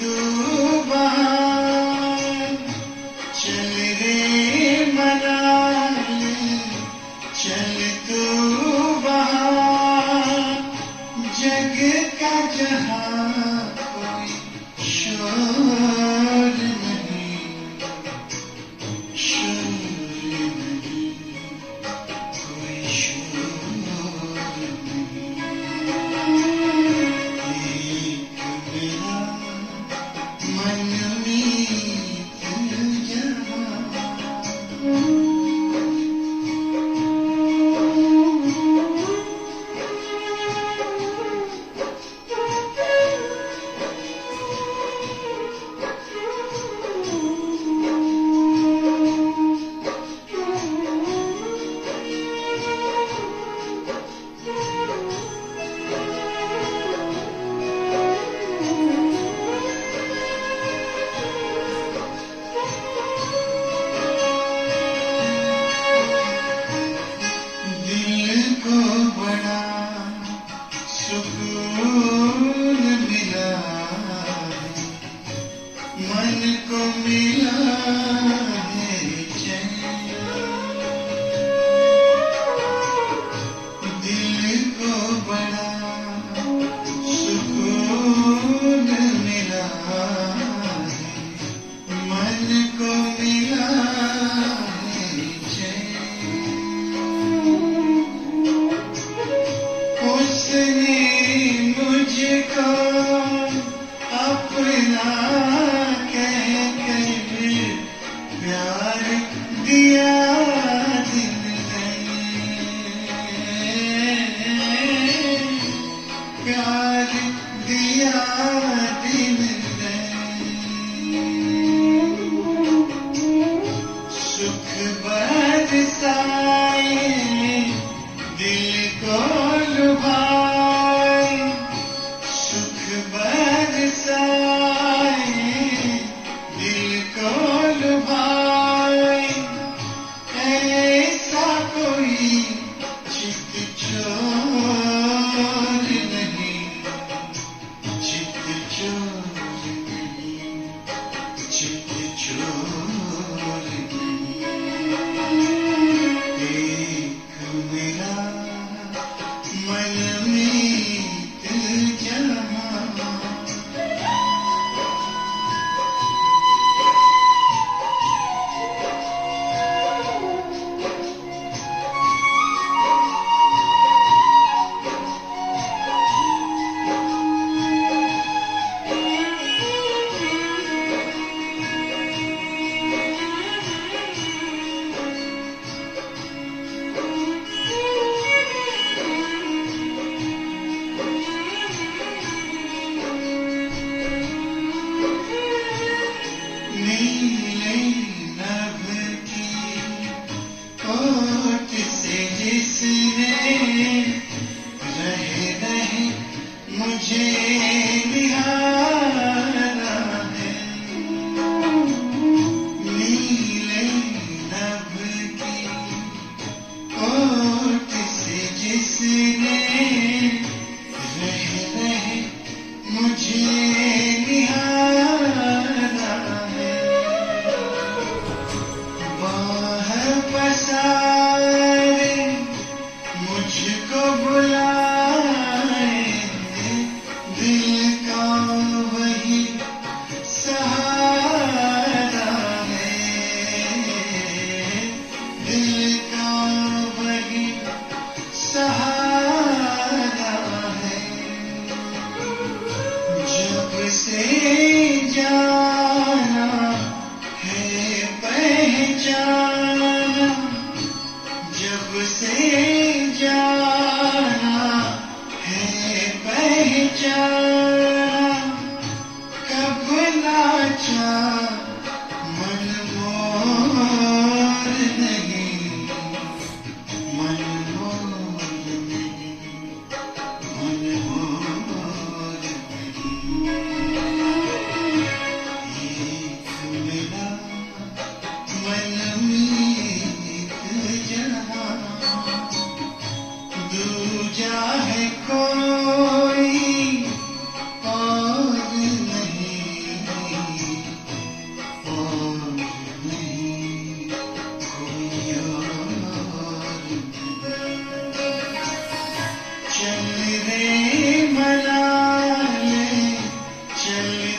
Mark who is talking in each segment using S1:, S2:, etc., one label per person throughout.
S1: तू वहाँ चल रे मनाली, चल तू वहाँ जग का जहाँ कोई शोर नहीं, शोर नहीं, कोई शोर नहीं। एक मेरा मनमीत जहाँ। दिल को बड़ा सुकून मिला है, मन को मिला है चैन। दिल को बड़ा सुकून मिला है, मन को मिला है चैन। उसने मुझको अपना कहकर प्यार दिया दिल ने, प्यार दिया दिल ने। सुख बरसाए दिल को लुभाए, सुख बरसाए दिल को लुभाए। ऐसा कोई चित चोर नहीं, चित चोर नहीं, चित चोर नहीं। एक मेरा मनमीत जहाँ। नीले नभ की ओट से जिसने रह रह मुझे निहारा है। नीले नभ की ओट से जिसने रह रह मुझे निहारा है। बाह पसारे मुझको बुलाए, दिल का वही सहारा है, दिल का वही सहारा है। जब से जाना है पहचाना, जब से जाना है पहचाना। कब नाचा मन मोर नहीं, मन मोर नहीं, मन मोर नहीं। एक मेरा मनमीत जहाँ, दूजा है कोई और नहीं,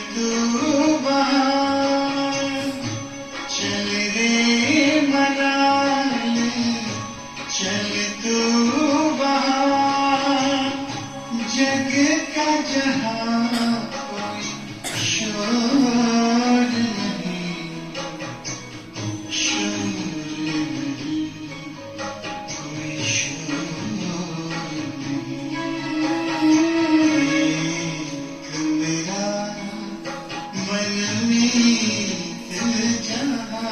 S1: तू बाहर, चल रे मनाली, चल तू बाहर, जग का जहां कोई शोर नहीं, शोर नहीं, कोई शोर नहीं। एक मेरा मनमीत जहां,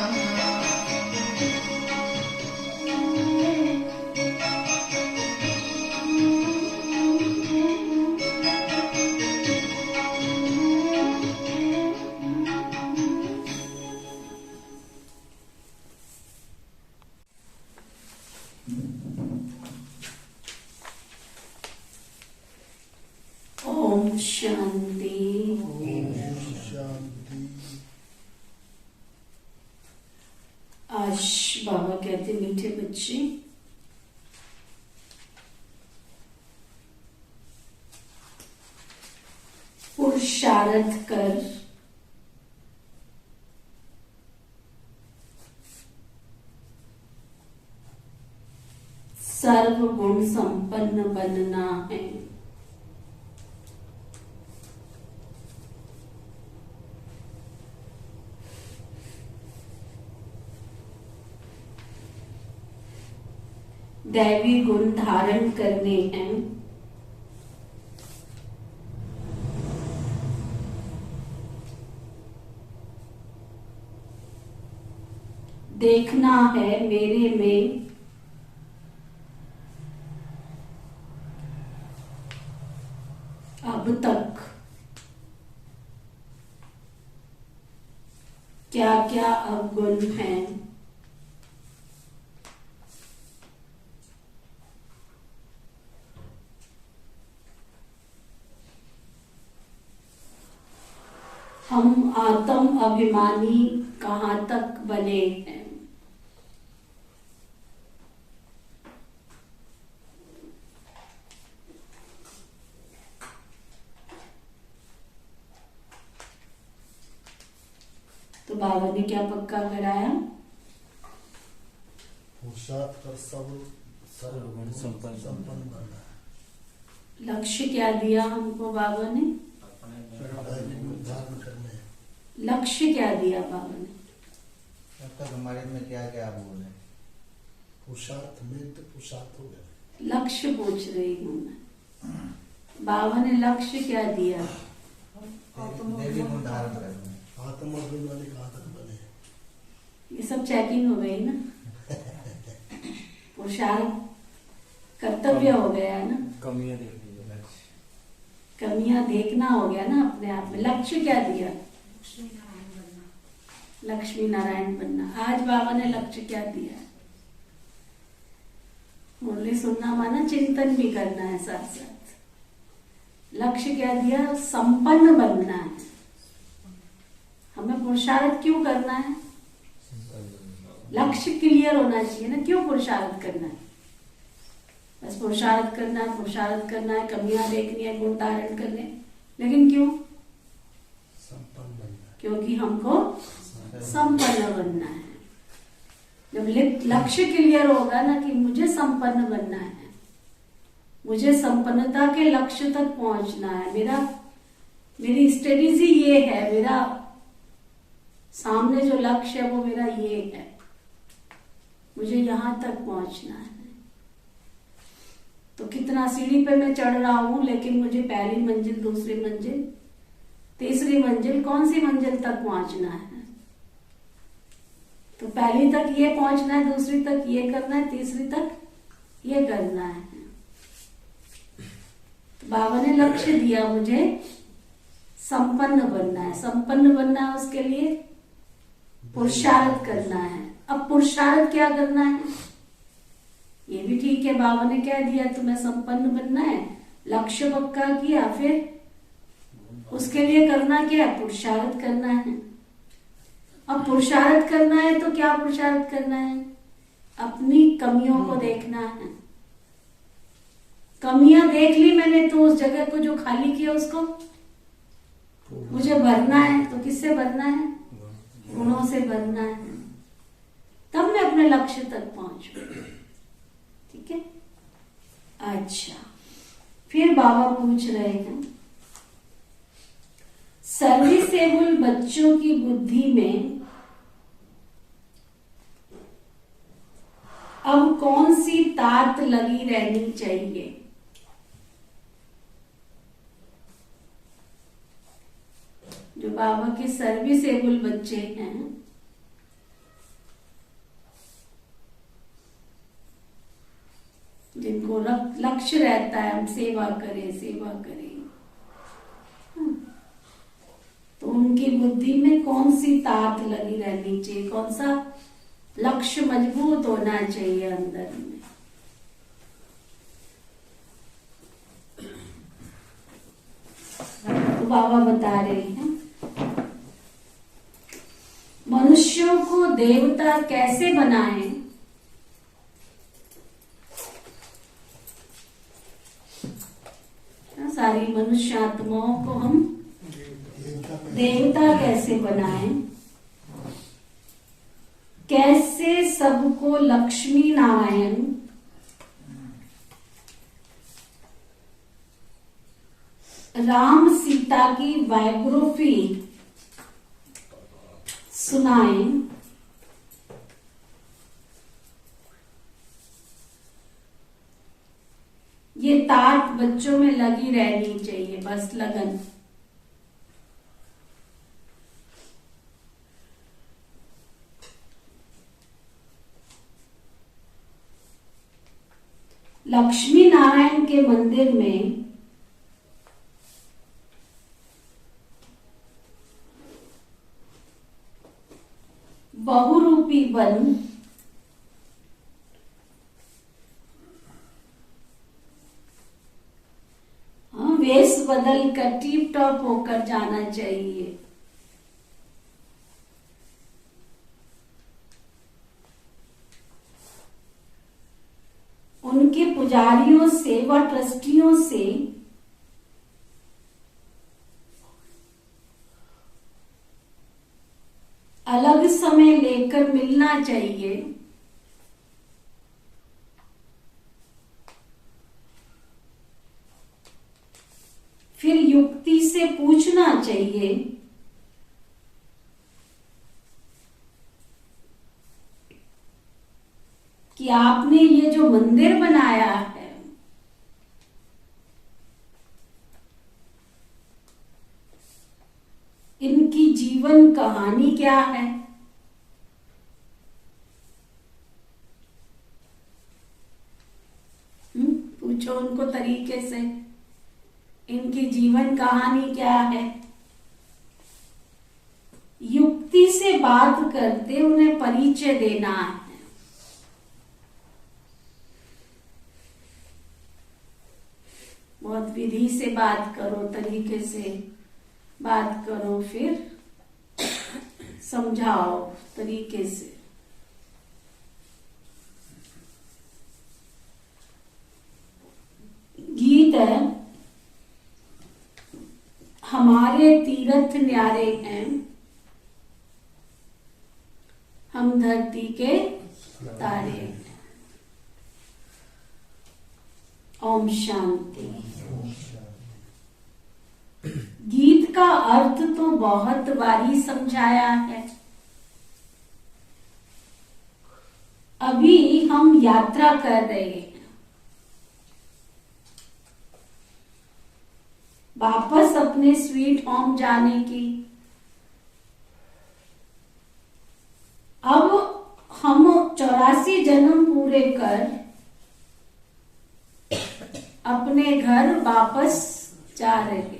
S2: ओम शांति।
S3: शांति।
S2: आज बाबा कहते मीठे बच्चे, पुरुषार्थ कर, सर्व गुण संपन्न बनना है। दैवी गुण धारण करने हैं। देखना है मेरे में अब तक क्या क्या अवगुण हैं। हम आत्म अभिमानी कहाँ तक बने हैं। तो बाबा ने क्या पक्का कराया?
S3: पुरुषार्थ कर सर्वगुण संपन्न बनना।
S2: लक्ष्य क्या दिया हमको बाबा ने?
S3: धारण करने।
S2: लक्ष्य क्या दिया बाबा ने?
S4: अब तक हमारे में क्या क्या भूल है?
S3: पुरुषार्थ में तो पुरुषार्थ हो गया।
S2: लक्ष्य पूछ रही हूँ मैं। बाबा ने लक्ष्य क्या दिया?
S4: देवी गुण धारण करना।
S3: आत्माभिमानी कहाँ तक बने।
S2: ये सब चेकिंग हो गई ना। पुरुषार्थ कर्तव्य हो गया है ना।
S4: कमियां देखनी है।
S2: कमियां देखना हो गया ना अपने आप में। लक्ष्य क्या दिया? लक्ष्मी नारायण बनना। आज बाबा ने लक्ष्य क्या दिया? मुरली सुनना माना चिंतन भी करना है साथ साथ। लक्ष्य क्या दिया? संपन्न बनना है। हमें पुरुषार्थ क्यों करना है? लक्ष्य क्लियर होना चाहिए ना। क्यों पुरुषार्थ करना है? बस पुरुषार्थ करना है, पुरुषार्थ करना है, कमियां देखनी है, गुण धारण करने। लेकिन क्यों?
S3: संपन्न बनना।
S2: क्योंकि हमको संपन्न बनना है। जब लक्ष्य क्लियर होगा ना कि मुझे संपन्न बनना है, मुझे संपन्नता के लक्ष्य तक पहुंचना है, मेरी स्ट्रेटेजी ये है, मेरा सामने जो लक्ष्य है वो मेरा ये है, मुझे यहां तक पहुंचना है। तो कितना सीढ़ी पे मैं चढ़ रहा हूं, लेकिन मुझे पहली मंजिल, दूसरी मंजिल, तीसरी मंजिल, कौन सी मंजिल तक पहुंचना है? तो पहली तक ये पहुंचना है, दूसरी तक ये करना है, तीसरी तक ये करना है। तो बाबा ने लक्ष्य दिया, मुझे संपन्न बनना है। संपन्न बनना है, उसके लिए पुरुषार्थ करना है। अब पुरुषार्थ क्या करना है? ये भी ठीक है, बाबा ने क्या दिया? तुम्हें संपन्न बनना है, लक्ष्य पक्का किया, फिर उसके लिए करना क्या है? पुरुषार्थ करना है। अब पुरुषार्थ करना है तो क्या पुरुषार्थ करना है? अपनी कमियों को देखना है। कमियां देख ली मैंने, तो उस जगह को जो खाली किया उसको मुझे भरना है तो किससे भरना है? गुणों से भरना है, तब मैं अपने लक्ष्य तक पहुंचू। ठीक है। अच्छा, फिर बाबा पूछ रहे हैं, सर्विसेबल बच्चों की बुद्धि में अब कौन सी तात लगी रहनी चाहिए? जो बाबा के सर्विसेबल बच्चे हैं, जिनको लक्ष्य रहता है हम सेवा करें सेवा करें, तो उनकी बुद्धि में कौन सी तात लगी रहनी चाहिए, कौन सा लक्ष्य मजबूत होना चाहिए अंदर में? तो बाबा बता रहे हैं, मनुष्यों को देवता कैसे बनाएं? सारी मनुष्य आत्माओं को हम देवता कैसे बनाएं? कैसे सबको लक्ष्मी नारायण राम सीता की बायोग्राफी सुनाएं? ये तात बच्चों में लगी रहनी चाहिए, बस लगन। लक्ष्मी नारायण के मंदिर में बहुरूपी बन वेश बदल कर टिप टॉप होकर जाना चाहिए। उनके पुजारियों से व ट्रस्टियों से अलग समय लेकर मिलना चाहिए। फिर युक्ति से पूछना चाहिए कि आपने ये जो मंदिर बनाया है, इनकी जीवन कहानी क्या है? पूछो उनको तरीके से, इनकी जीवन कहानी क्या है? युक्ति से बात करते उन्हें परिचय देना है। बहुत विधि से बात करो, तरीके से बात करो, फिर समझाओ तरीके से। गीत है, हमारे तीर्थ न्यारे हैं, हम धरती के तारे हैं। ओम शांति। गीत का अर्थ तो बहुत बारी समझाया है। अभी हम यात्रा कर रहे हैं वापस अपने स्वीट होम जाने की। अब हम 84 जन्म पूरे कर अपने घर वापस जा रहे हैं।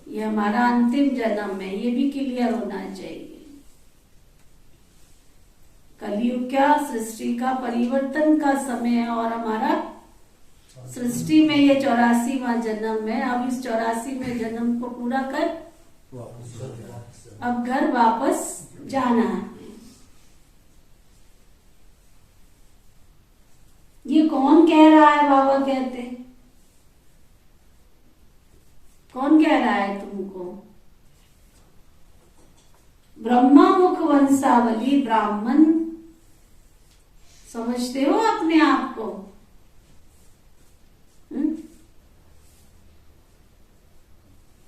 S2: ये हमारा अंतिम जन्म है, ये भी क्लियर होना चाहिए। कलयुग क्या, सृष्टि का परिवर्तन का समय है और हमारा सृष्टि में ये 84वां जन्म है। अब इस 84वें जन्म को पूरा कर अब घर वापस जाना है। ये कौन कह रहा है? बाबा कहते हैं कौन कह रहा है तुमको? ब्रह्मा मुख वंशावली ब्राह्मण समझते हो अपने आप को?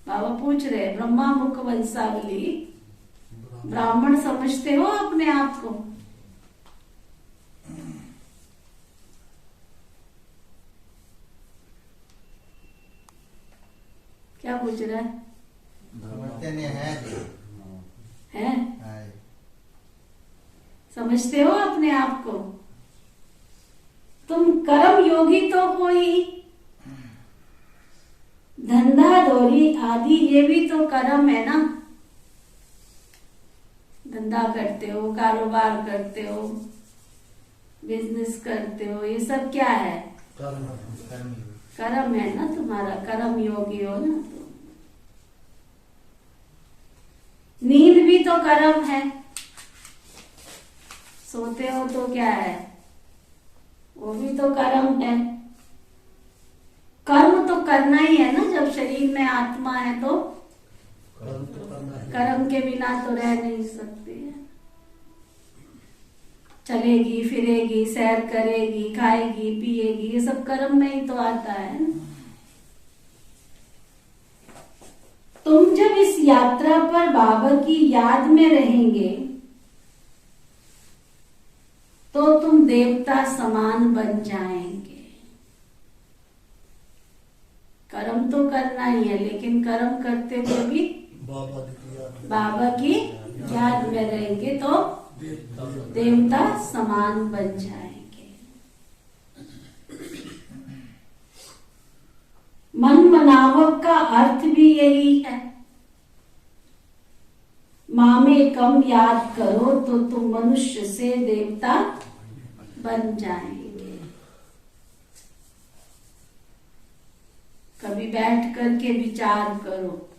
S2: बाबा पूछ रहे ब्रह्मा मुख वंशावली ब्राह्मण समझते हो अपने आप को? क्या पूछ रहा है?
S4: समझते नहीं है
S2: हैं?
S4: है।
S2: समझते हो अपने आप को? तुम कर्म योगी तो हो ही, धंधा दौरी आदि ये भी तो कर्म है ना। धंधा करते हो, कारोबार करते हो, बिजनेस करते हो, ये सब क्या है?
S3: कर्म।
S2: कर्म है ना तुम्हारा, कर्म योगी हो ना तुम। नींद भी तो कर्म है, सोते हो तो क्या है? वो भी तो कर्म है। कर्म तो करना ही है ना, जब शरीर में आत्मा है तो
S3: कर्म तो करना है।
S2: कर्म के बिना तो रह नहीं सकती है। चलेगी फिरेगी, सैर करेगी, खाएगी पिएगी, ये सब कर्म में ही तो आता है ना। तुम जब इस यात्रा पर बाबा की याद में रहेंगे तो तुम देवता समान बन जाएंगे। कर्म तो करना ही है, लेकिन कर्म करते हुए भी बाबा की याद में रहेंगे तो देवता समान बन जाएंगे। मन मनावक का अर्थ भी यही है। मामे कम याद करो तो तुम मनुष्य से देवता बन जाएंगे। कभी बैठ करके विचार करो।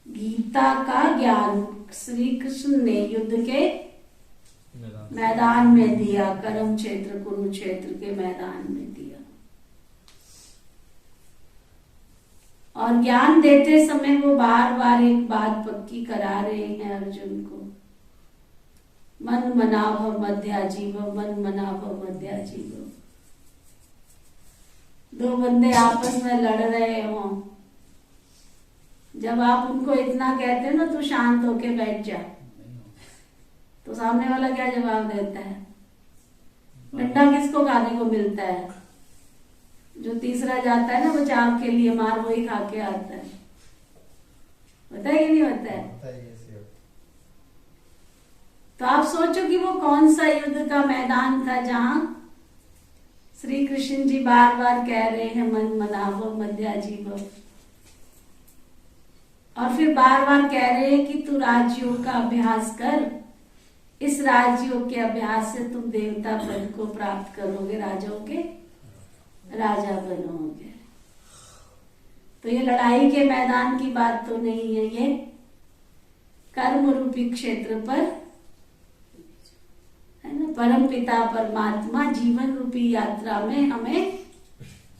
S2: गीता का ज्ञान श्री कृष्ण ने युद्ध के मैदान में दिया, कर्म क्षेत्र कुरुक्षेत्र के मैदान में दिया। और ज्ञान देते समय वो बार बार एक बात पक्की करा रहे हैं अर्जुन को, मन मनाभ मध्या जीव, मन मनाभ मध्या जीव। दो बंदे आपस में लड़ रहे हो, जब आप उनको इतना कहते हो ना तू शांत होके बैठ जा, तो सामने वाला क्या जवाब देता है? डंडा किसको खाने को मिलता है? जो तीसरा जाता है ना बचाव के लिए, मार वही खा के आता है। होता है कि नहीं होता है? तो आप सोचो कि वो कौन सा युद्ध का मैदान था जहां श्री कृष्ण जी बार बार कह रहे हैं मन मनावो मध्या जीवो, और फिर बार बार कह रहे हैं कि तू राजयोग का अभ्यास कर, इस राजयोग के अभ्यास से तुम देवता पद को प्राप्त करोगे, राजाओं के राजा बनोगे। तो ये लड़ाई के मैदान की बात तो नहीं है, ये कर्म रूपी क्षेत्र पर है ना। परम पिता परमात्मा जीवन रूपी यात्रा में हमें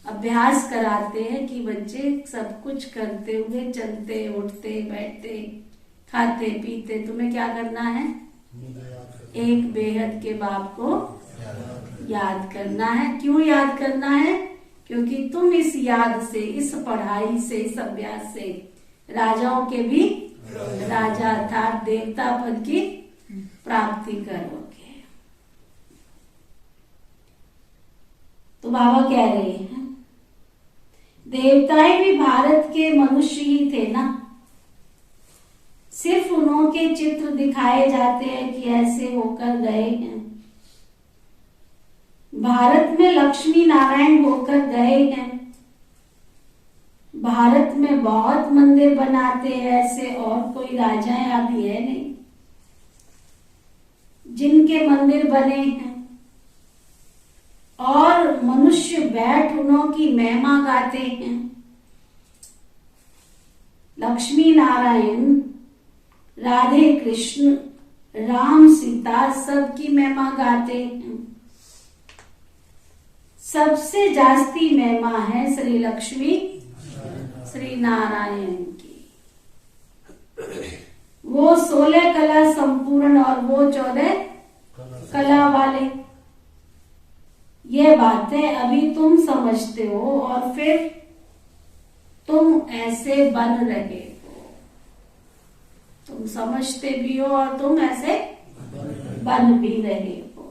S2: अभ्यास कराते हैं कि बच्चे सब कुछ करते हुए, चलते उठते बैठते खाते पीते, तुम्हें क्या करना है? एक बेहद के बाप को याद करना है। क्यों याद करना है? क्योंकि तुम इस याद से, इस पढ़ाई से, इस अभ्यास से राजाओं के भी राजा अर्थात देवता पद की प्राप्ति करोगे। तो बाबा कह रहे हैं देवताएं भी भारत के मनुष्य ही थे ना, सिर्फ उन्हों के चित्र दिखाए जाते हैं कि ऐसे होकर गए हैं। भारत में लक्ष्मी नारायण होकर गए हैं। भारत में बहुत मंदिर बनाते हैं, ऐसे और कोई राजाएं अभी है नहीं जिनके मंदिर बने हैं, और मनुष्य बैठ उन्हों की महिमा गाते हैं। लक्ष्मी नारायण, राधे कृष्ण, राम सीता सबकी महिमा गाते हैं। सबसे जास्ती महिमा है श्री लक्ष्मी श्री नारायण की। वो 16 कला संपूर्ण और वो 14 कला वाले। ये बातें अभी तुम समझते हो और फिर तुम ऐसे बन रहे हो। तुम समझते भी हो और तुम ऐसे बन भी रहे हो।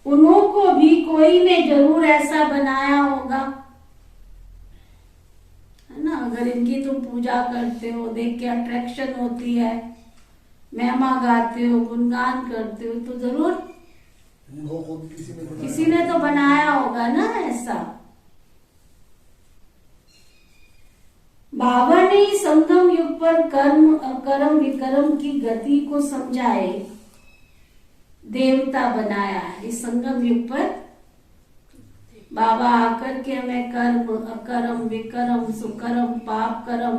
S2: उन्हों को भी कोई ने जरूर ऐसा बनाया होगा, है ना। अगर इनकी तुम पूजा करते हो, देख के अट्रैक्शन होती है, महिमा गाते हो, गुणगान करते हो, तो जरूर
S3: उन्हों को भी
S2: किसी ने तो बनाया होगा ना ऐसा। बाबा ने संगम युग पर कर्म अकर्म विकर्म की गति को समझाए देवता बनाया है। इस संगम युग पर बाबा आकर के हमें कर्म अकर्म विकर्म सुकर्म पाप कर्म,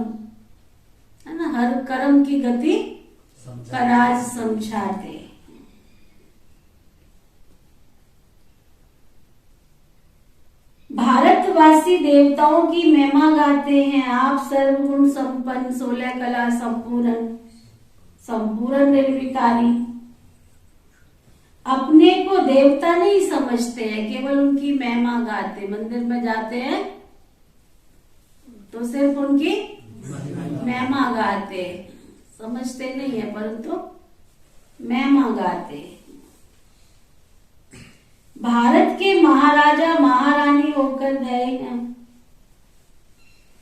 S2: है ना, हर कर्म की गति का राज समझाते। भारतवासी देवताओं की महिमा गाते हैं। आप सर्वगुण संपन्न 16 कला संपूर्ण संपूर्ण निर्विकारी। अपने को देवता नहीं समझते हैं, केवल उनकी महिमा गाते। मंदिर में जाते हैं तो सिर्फ उनकी महिमा गाते, समझते नहीं है, परंतु महिमा गाते। भारत के महाराजा महारानी होकर गए हैं।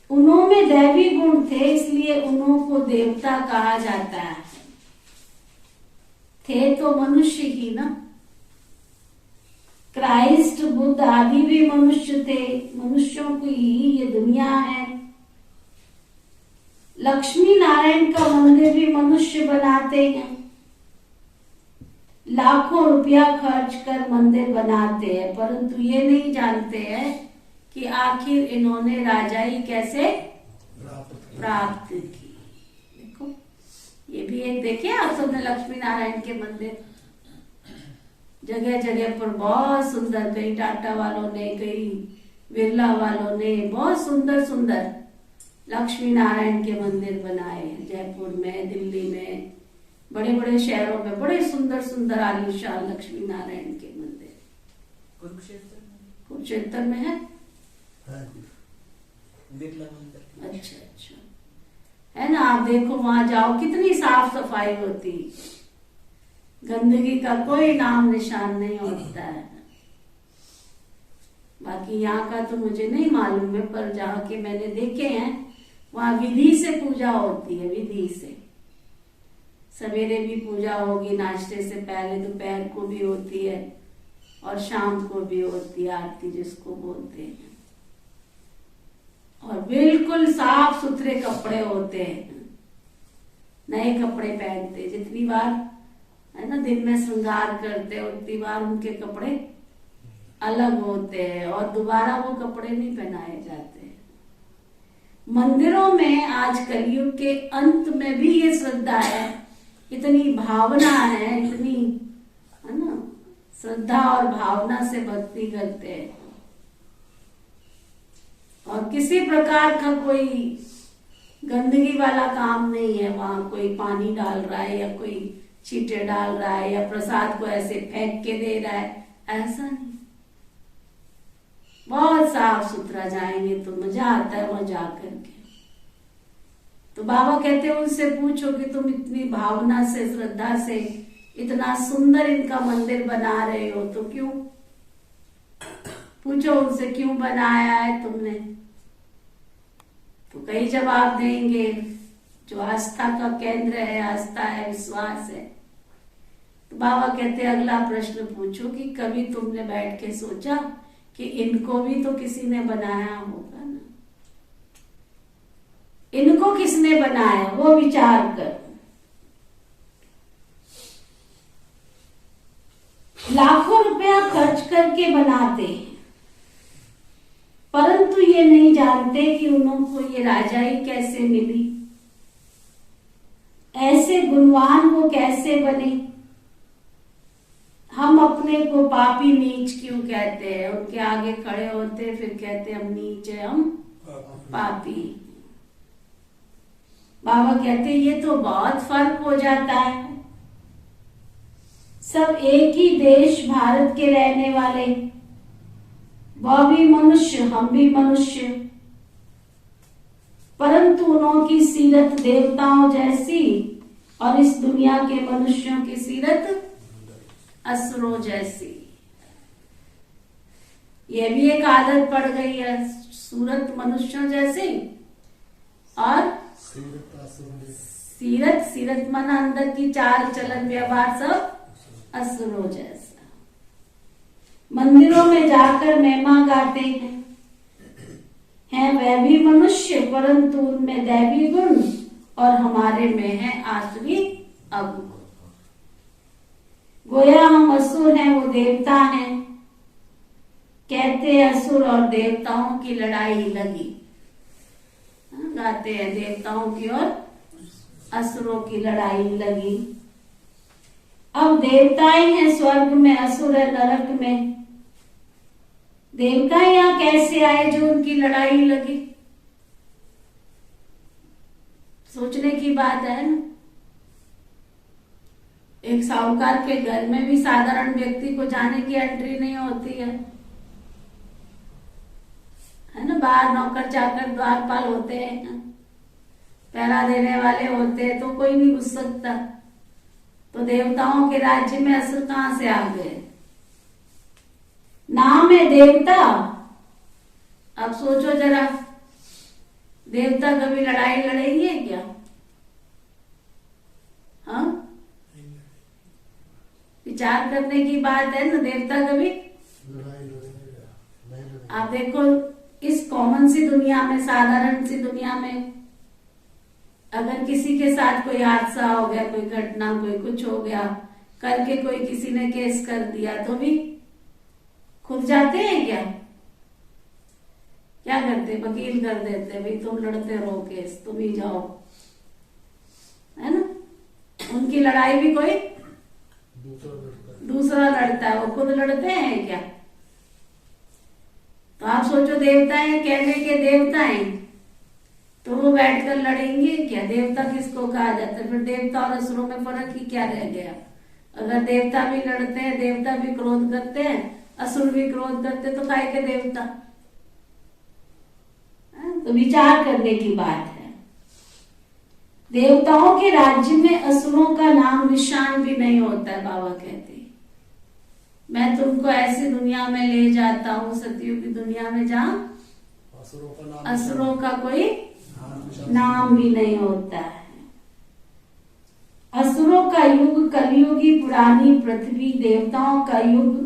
S2: उनमें दैवी गुण थे, इसलिए उन्हों को देवता कहा जाता है। थे तो मनुष्य ही ना। क्राइस्ट बुद्ध आदि भी मनुष्य थे। मनुष्यों की ही ये दुनिया है। लक्ष्मी नारायण का मंदिर भी मनुष्य बनाते हैं। लाखों रुपया खर्च कर मंदिर बनाते हैं, परंतु ये नहीं जानते हैं कि आखिर इन्होंने राजाई कैसे प्राप्त की। देखो, ये भी एक देखिए आप सबने लक्ष्मी नारायण के मंदिर जगह जगह पर बहुत सुंदर, कई टाटा वालों ने, कई बिरला वालों ने बहुत सुंदर सुंदर लक्ष्मी नारायण के मंदिर बनाए हैं। जयपुर में, दिल्ली में, बड़े बड़े शहरों में बड़े सुंदर सुंदर आलीशान लक्ष्मी नारायण के मंदिर। कुरुक्षेत्र में है। अच्छा अच्छा, है ना। आप देखो वहां जाओ, कितनी साफ सफाई होती, गंदगी का कोई नाम निशान नहीं होता है। बाकी यहाँ का तो मुझे नहीं मालूम है, पर जहाँ के मैंने देखे हैं वहां विधि से पूजा होती है। विधि से सवेरे भी पूजा होगी, नाश्ते से पहले, दोपहर को भी होती है और शाम को भी होती है, आरती जिसको बोलते हैं। और बिल्कुल साफ सुथरे कपड़े होते हैं, नए कपड़े पहनते। जितनी बार, है ना, दिन में श्रृंगार करते हैं उतनी बार उनके कपड़े अलग होते हैं और दोबारा वो कपड़े नहीं पहनाए जाते। मंदिरों में आज कलयुग के अंत में भी ये श्रद्धा है, इतनी भावना है, इतनी, है ना, श्रद्धा और भावना से भक्ति करते हैं। और किसी प्रकार का कोई गंदगी वाला काम नहीं है। वहां कोई पानी डाल रहा है या कोई छींटे डाल रहा है या प्रसाद को ऐसे फेंक के दे रहा है, ऐसा नहीं। बहुत साफ सुथरा, जाएंगे तो मजा आता है वहां जाकर के। तो बाबा कहते हैं उनसे पूछो कि तुम इतनी भावना से, श्रद्धा से इतना सुंदर इनका मंदिर बना रहे हो, तो क्यों, पूछो उनसे क्यों बनाया है तुमने। तो कई जवाब देंगे। जो आस्था का केंद्र है, आस्था है, विश्वास है। तो बाबा कहते हैं अगला प्रश्न पूछो कि कभी तुमने बैठ के सोचा कि इनको भी तो किसी ने बनाया होगा ना। इनको किसने बनाया, वो विचार कर। लाखों रुपया खर्च करके बनाते हैं, परंतु ये नहीं जानते कि उनको ये राजाई कैसे मिली, ऐसे गुणवान वो कैसे बने। हम अपने को पापी नीच क्यों कहते हैं, उनके आगे खड़े होते फिर कहते हम नीच है, हम पापी। बाबा कहते ये तो बहुत फर्क हो जाता है। सब एक ही देश भारत के रहने वाले, वह भी मनुष्य हम भी मनुष्य, परंतु उनकी सीरत देवताओं जैसी और इस दुनिया के मनुष्यों की सीरत असुरों जैसी। ये भी एक आदत पड़ गई है, सूरत मनुष्यों जैसी और सीरत मन अंदर की चाल चलन व्यवहार सब असुरों जैसा। मंदिरों में जाकर महिमा गाते हैं वह भी मनुष्य, परंतु उनमें दैवी गुण और हमारे में है आसुरी अवगुण। गोया हम असुर हैं वो देवता हैं, कहते असुर और देवताओं की लड़ाई लगी। गाते हैं देवताओं की और असुरों की लड़ाई लगी। अब देवताएं हैं स्वर्ग में, असुर है नरक में। देवता यहाँ कैसे आए जो उनकी लड़ाई लगी? सोचने की बात है ना। एक साहूकार के घर में भी साधारण व्यक्ति को जाने की एंट्री नहीं होती है ना। बाहर नौकर चाकर द्वारपाल होते हैं, पहरा देने वाले होते हैं, तो कोई नहीं घुस सकता। तो देवताओं के राज्य में असुर कहां से आ गए? नाम है देवता। अब सोचो जरा, देवता कभी लड़ाई लड़ेंगे क्या? हाँ, विचार करने की बात है ना। देवता कभी आप देखो इस कॉमन सी दुनिया में, साधारण सी दुनिया में, अगर किसी के साथ कोई हादसा हो गया, कोई घटना, कोई कुछ हो गया, करके कोई किसी ने केस कर दिया, तो भी खुद जाते हैं क्या? क्या करते? वकील कर देते, भाई तुम लड़ते रहो केस, तुम ही जाओ, है ना। उनकी लड़ाई भी कोई दूसरा लड़ता है, वो खुद लड़ते हैं क्या? तो आप सोचो, देवताएं कहने के देवताएं, तो वो बैठकर लड़ेंगे क्या? देवता किसको कहा जाता है? फिर देवता और असुरों में फर्क ही क्या रह गया? अगर देवता भी लड़ते हैं, देवता भी क्रोध करते हैं, असुर भी क्रोध करते, तो काहे के देवता? तो विचार करने की बात है। देवताओं के राज्य में असुरों का नाम निशान भी नहीं होता है। बाबा कहते मैं तुमको ऐसी दुनिया में ले जाता हूँ, सतयुग की दुनिया में, जहाँ असुरों का कोई नाम भी नहीं होता है। असुरों का युग कलयुगी पुरानी पृथ्वी, देवताओं का युग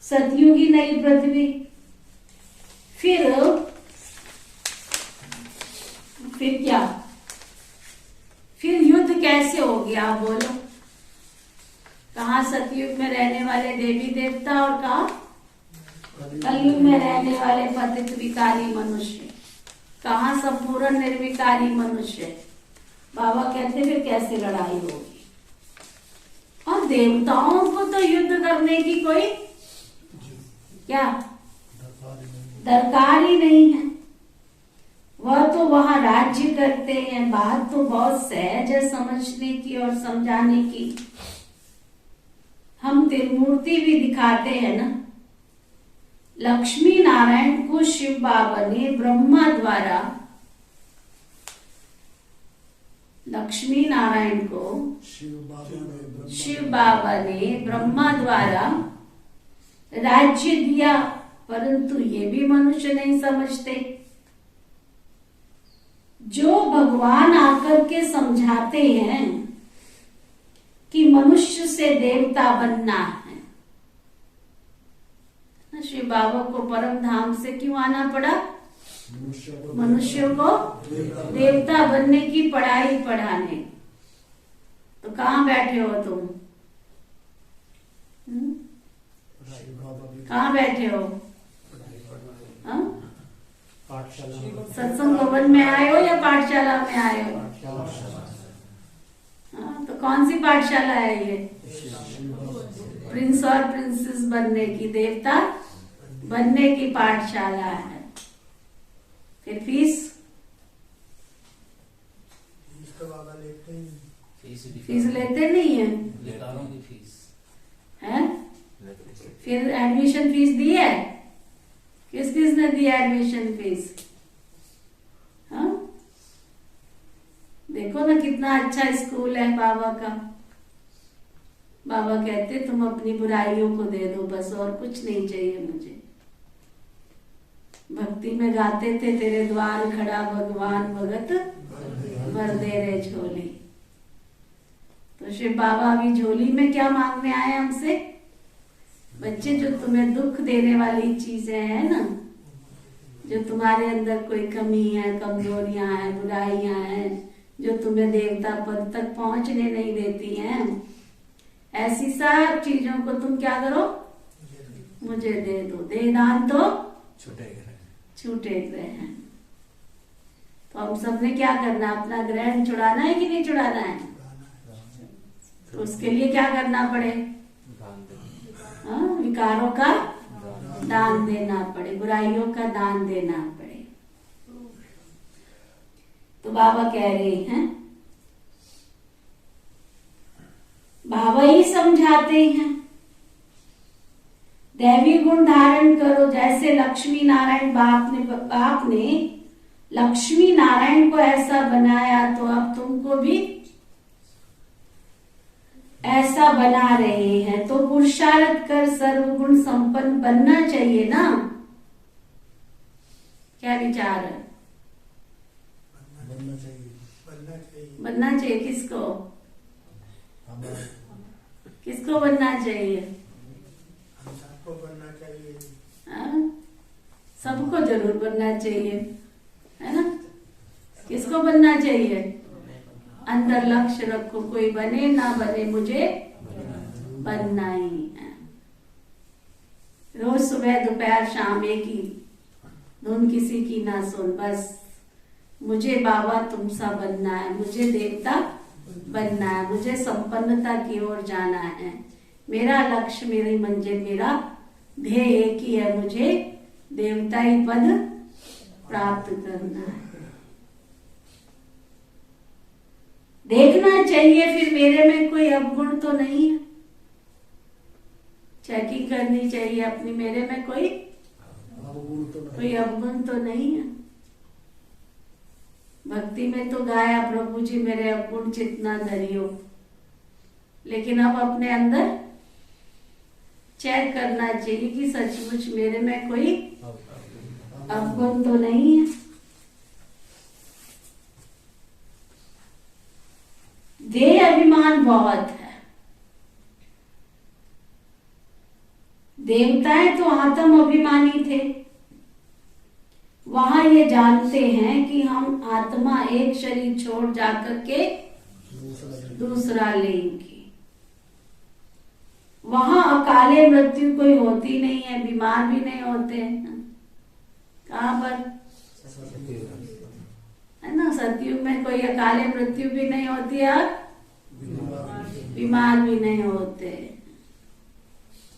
S2: सतयुगी नई पृथ्वी। फिर क्या? फिर युद्ध कैसे हो गया? बोलो, कहाँ सतयुग में रहने वाले देवी देवता और कहाँ कलयुग में रहने वाले पतित विकारी मनुष्य, कहाँ संपूर्ण निर्विकारी मनुष्य। बाबा कहते फिर कैसे लड़ाई होगी? और देवताओं को तो युद्ध करने की कोई क्या दरकार ही नहीं है। वह तो वहां राज्य करते हैं। बात तो बहुत सहज है समझने की और समझाने की। हम त्रिमूर्ति भी दिखाते हैं ना। लक्ष्मी नारायण को शिव बाबा ने ब्रह्मा द्वारा, लक्ष्मी नारायण को शिव बाबा ने ब्रह्मा द्वारा राज्य दिया, परंतु ये भी मनुष्य नहीं समझते। जो भगवान आकर के समझाते हैं कि मनुष्य से देवता बनना है। शिव बाबा को परम धाम से क्यों आना पड़ा? मनुष्य को देवता बनने की पढ़ाई पढ़ाने। तो कहाँ बैठे हो तुम? कहाँ बैठे हो? सत्संग भवन में आए हो या पाठशाला में आए हो? तो कौन सी पाठशाला है ये? प्रिंस और प्रिंसेस बनने की, देवता बनने की पाठशाला है। फिर फीस
S4: इसको बाबा लेते ही
S2: फीस लेते नहीं है,
S5: लेकारों की फीस
S2: हैं? फिर एडमिशन फीस दी है? किस ने दी एडमिशन फीस? हाँ, देखो ना कितना अच्छा स्कूल है बाबा का। बाबा कहते तुम अपनी बुराइयों को दे दो बस, और कुछ नहीं चाहिए मुझे। भक्ति में गाते थे तेरे द्वार खड़ा भगवान भगत भर दे रे झोली। तो शिव बाबा अभी झोली में क्या मांगने आए हमसे? बच्चे, जो तुम्हें दुख देने वाली चीजें हैं ना, जो तुम्हारे अंदर कोई कमी है, कमजोरियां हैं, बुराइयां हैं, जो तुम्हें देवता पद तक पहुंचने नहीं देती हैं, ऐसी सब चीजों को तुम क्या करो? मुझे दे दो। दे दान तो छूटे ग्रहण। तो हम सबने क्या करना? अपना ग्रहण छुड़ाना है कि नहीं छुड़ाना है? तो उसके लिए क्या करना पड़े? हाँ, विकारों का दान देना पड़े, बुराइयों का दान देना पड़े। तो बाबा कह रहे हैं, बाबा ही समझाते हैं, दैवी गुण धारण करो। जैसे लक्ष्मी नारायण बाप ने लक्ष्मी नारायण को ऐसा बनाया, तो अब तुमको भी ऐसा बना रहे हैं। तो पुरुषार्थ कर सर्वगुण संपन्न बनना चाहिए ना? क्या विचार है?
S3: बनना चाहिए।
S2: बनना चाहिए। किसको?
S3: हमारे
S2: किसको बनना चाहिए?
S4: हम सबको बनना चाहिए।
S2: हाँ? सबको जरूर बनना चाहिए, है ना? किसको बनना चाहिए? अंदर लक्ष्य रखो, कोई बने ना बने, मुझे बनना ही है। रोज सुबह दोपहर शाम एक ही धुन, किसी की ना सुन, बस मुझे बाबा तुम सा बनना है, मुझे देवता बनना है, मुझे संपन्नता की ओर जाना है। मेरा लक्ष्य, मेरी मंजिल, मेरा ध्येय एक ही है, मुझे देवताई पद प्राप्त करना है। देखना चाहिए फिर मेरे में कोई अवगुण तो नहीं है। चेकिंग करनी चाहिए अपनी, मेरे में कोई अवगुण तो नहीं है। भक्ति में तो गाया, प्रभु जी मेरे अवगुण चितना धरियो, लेकिन अब अपने अंदर चेक करना चाहिए कि सचमुच मेरे में कोई अवगुण तो नहीं है। देह अभिमान बहुत है। देवताएं तो आत्म अभिमानी थे, वहां ये जानते हैं कि हम आत्मा एक शरीर छोड़ जाकर के दूसरा लेंगे। वहां अकाले मृत्यु कोई होती नहीं है, बीमार भी नहीं होते हैं। कहां पर? है ना, सतयुग में कोई अकाले मृत्यु भी नहीं होती है और बीमार भी नहीं होते।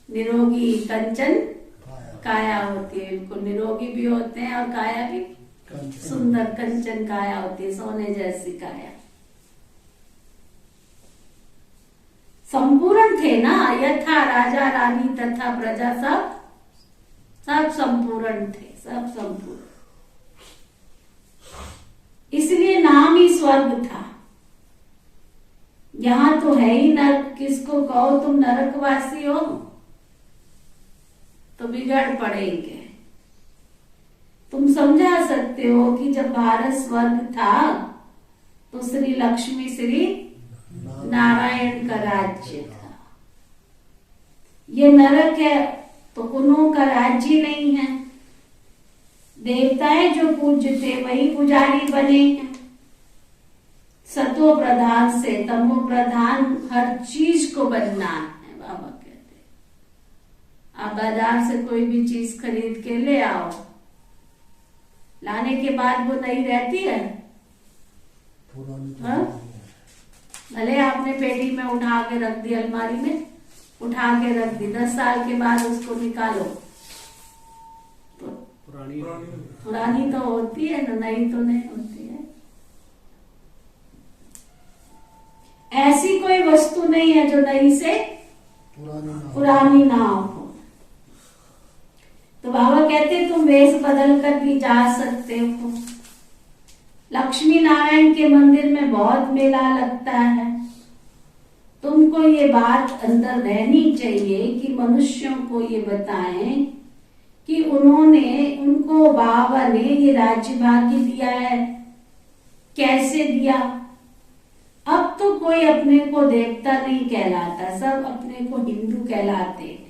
S2: निरोगी कंचन काया होती है, बिल्कुल निरोगी भी होते हैं और काया भी सुंदर कंचन काया होती है, सोने जैसी काया। संपूर्ण थे ना, यथा राजा रानी तथा प्रजा सब संपूर्ण थे, सब संपूर्ण। इसलिए नाम ही स्वर्ग था। यहां तो है ही नरक। किसको कहो तुम नरकवासी हो तो बिगड़ पड़ेंगे। तुम समझा सकते हो कि जब भारत स्वर्ग था तो श्री लक्ष्मी श्री नारायण का राज्य था। ये नरक है तो उन्हों का राज्य नहीं है। देवताएं जो पूज्य थे वही पुजारी बने हैं। सतो प्रधान से तमो प्रधान हर चीज को बनना है। बाबा कहते आप बाजार से कोई भी चीज खरीद के ले आओ, लाने के बाद वो नई रहती है। हाँ? भले आपने पेटी में उठा के रख दी, अलमारी में उठा के रख दी, 10 साल के बाद उसको निकालो तो
S5: पुरानी
S2: पुरानी तो होती है ना, नई तो नहीं होती है। ऐसी कोई वस्तु नहीं है जो नई से पुरानी ना हो। तो बाबा कहते तुम वेश बदल कर भी जा सकते हो। लक्ष्मी नारायण के मंदिर में बहुत मेला लगता है। तुमको ये बात अंदर रहनी चाहिए कि मनुष्यों को ये बताएं कि उनको बाबा ने ये राज्य भाग्य दिया है, कैसे दिया। अब तो कोई अपने को देवता नहीं कहलाता, सब अपने को हिंदू कहलाते हैं।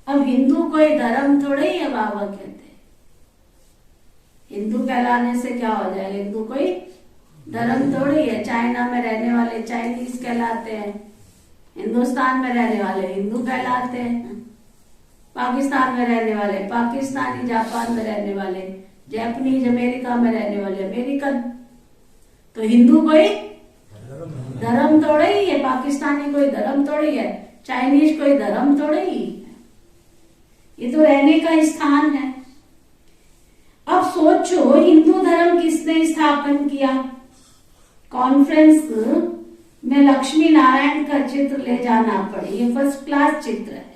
S2: अब हिंदू कोई धर्म थोड़े ही है, बाबा कहते हैं। हिंदू कहलाने से क्या हो जाए, हिंदू कोई धर्म थोड़ी है। चाइना में रहने वाले चाइनीज कहलाते हैं, हिंदुस्तान में रहने वाले हिंदू कहलाते हैं, पाकिस्तान में रहने वाले पाकिस्तानी, जापान में रहने वाले जापानीज, अमेरिका में रहने वाले अमेरिकन। तो हिंदू कोई धर्म थोड़े ही है, पाकिस्तानी कोई धर्म थोड़ी है, चाइनीज कोई धर्म थोड़े ही है। ये तो रहने का स्थान है। अब सोचो हिंदू धर्म किसने स्थापन किया। कॉन्फ्रेंस में लक्ष्मी नारायण का चित्र ले जाना पड़े, ये फर्स्ट क्लास चित्र है।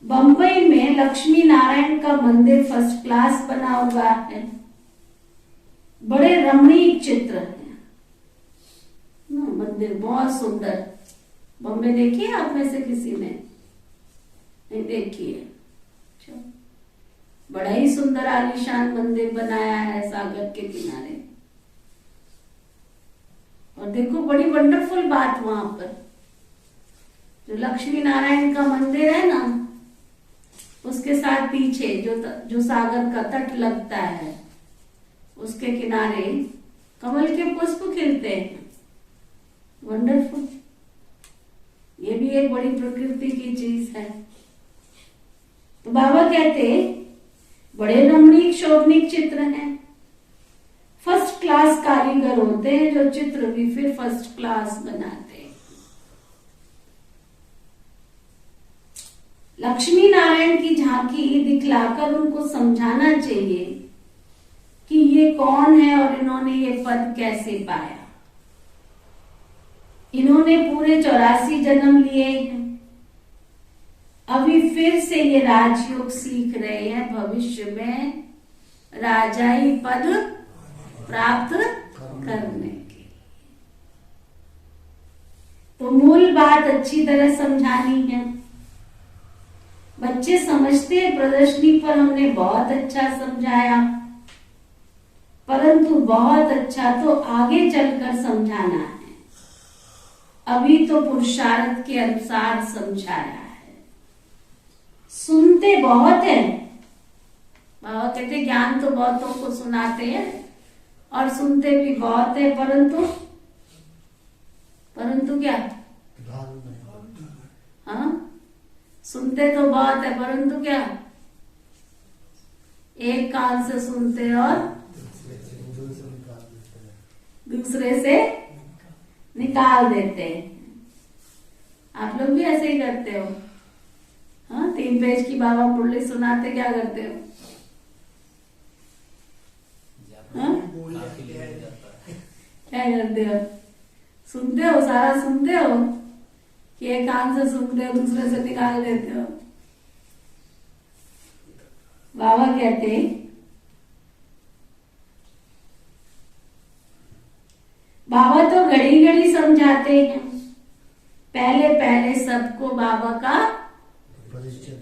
S2: बंबई में लक्ष्मी नारायण का मंदिर फर्स्ट क्लास बना हुआ है, बड़े रमणीक चित्र है। मंदिर बहुत सुंदर। बॉम्बे देखी है आप में से किसी ने? नहीं देखी है? अच्छा, बड़ा ही सुंदर आलीशान मंदिर बनाया है सागर के किनारे। और देखो बड़ी वंडरफुल बात, वहां पर जो लक्ष्मी नारायण का मंदिर है ना, उसके साथ पीछे जो सागर का तट लगता है, उसके किनारे कमल के पुष्प खिलते हैं। वंडरफुल। ये भी एक बड़ी प्रकृति की चीज है। तो बाबा कहते बड़े रमणीक शोभनीक चित्र हैं। फर्स्ट क्लास कारीगर होते हैं जो चित्र भी फिर फर्स्ट क्लास बनाते हैं। लक्ष्मी नारायण की झांकी दिखलाकर उनको समझाना चाहिए कि ये कौन है और इन्होंने ये पद कैसे पाया। इन्होंने पूरे 84 जन्म लिए हैं, अभी फिर से ये राजयोग सीख रहे हैं, भविष्य में राजाई पद प्राप्त करने के। तो मूल बात अच्छी तरह समझानी है। बच्चे समझते हैं प्रदर्शनी पर हमने बहुत अच्छा समझाया, परंतु बहुत अच्छा तो आगे चलकर समझाना है। अभी तो पुरुषार्थ के अनुसार समझाया है। सुनते बहुत है, बाबा कहते ज्ञान तो बहुतों को सुनाते हैं और सुनते भी बहुत है, परंतु क्या? हाँ, सुनते तो बहुत है परंतु क्या? एक कान से सुनते और दूसरे से निकाल देते हैं। आप लोग भी ऐसे ही करते हो? हाँ, 3 पेज की बाबा मुरली सुनाते क्या करते हो? हाँ? क्या करते हो? सुनते हो, सारा सुनते हो कि एक कान से सुनते हो दूसरे से निकाल देते हो? बाबा कहते बाबा तो घड़ी घड़ी समझाते हैं। पहले पहले सबको बाबा का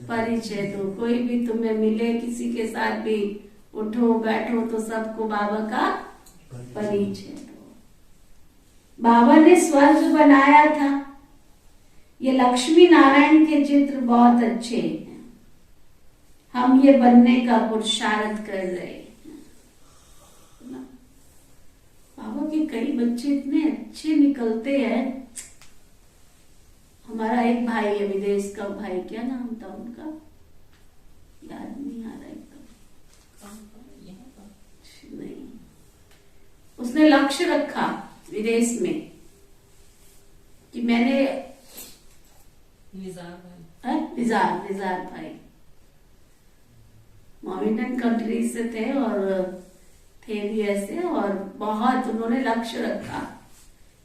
S2: परिचय दो। कोई भी तुम्हें मिले, किसी के साथ भी उठो बैठो तो सबको बाबा का परिचय दो। बाबा ने स्वर्ग बनाया था। ये लक्ष्मी नारायण के चित्र बहुत अच्छे हैं। हम ये बनने का पुरुषार्थ कर रहे हैं। बाबा के कई बच्चे इतने अच्छे निकलते हैं। हमारा एक भाई है विदेश का भाई, क्या नाम था उनका, याद नहीं आ रहा एकदम। नहीं, उसने लक्ष्य रखा विदेश में कि मैंने निजार भाई मोमिनन कंट्री से थे और थे भी ऐसे, और बहुत उन्होंने लक्ष्य रखा,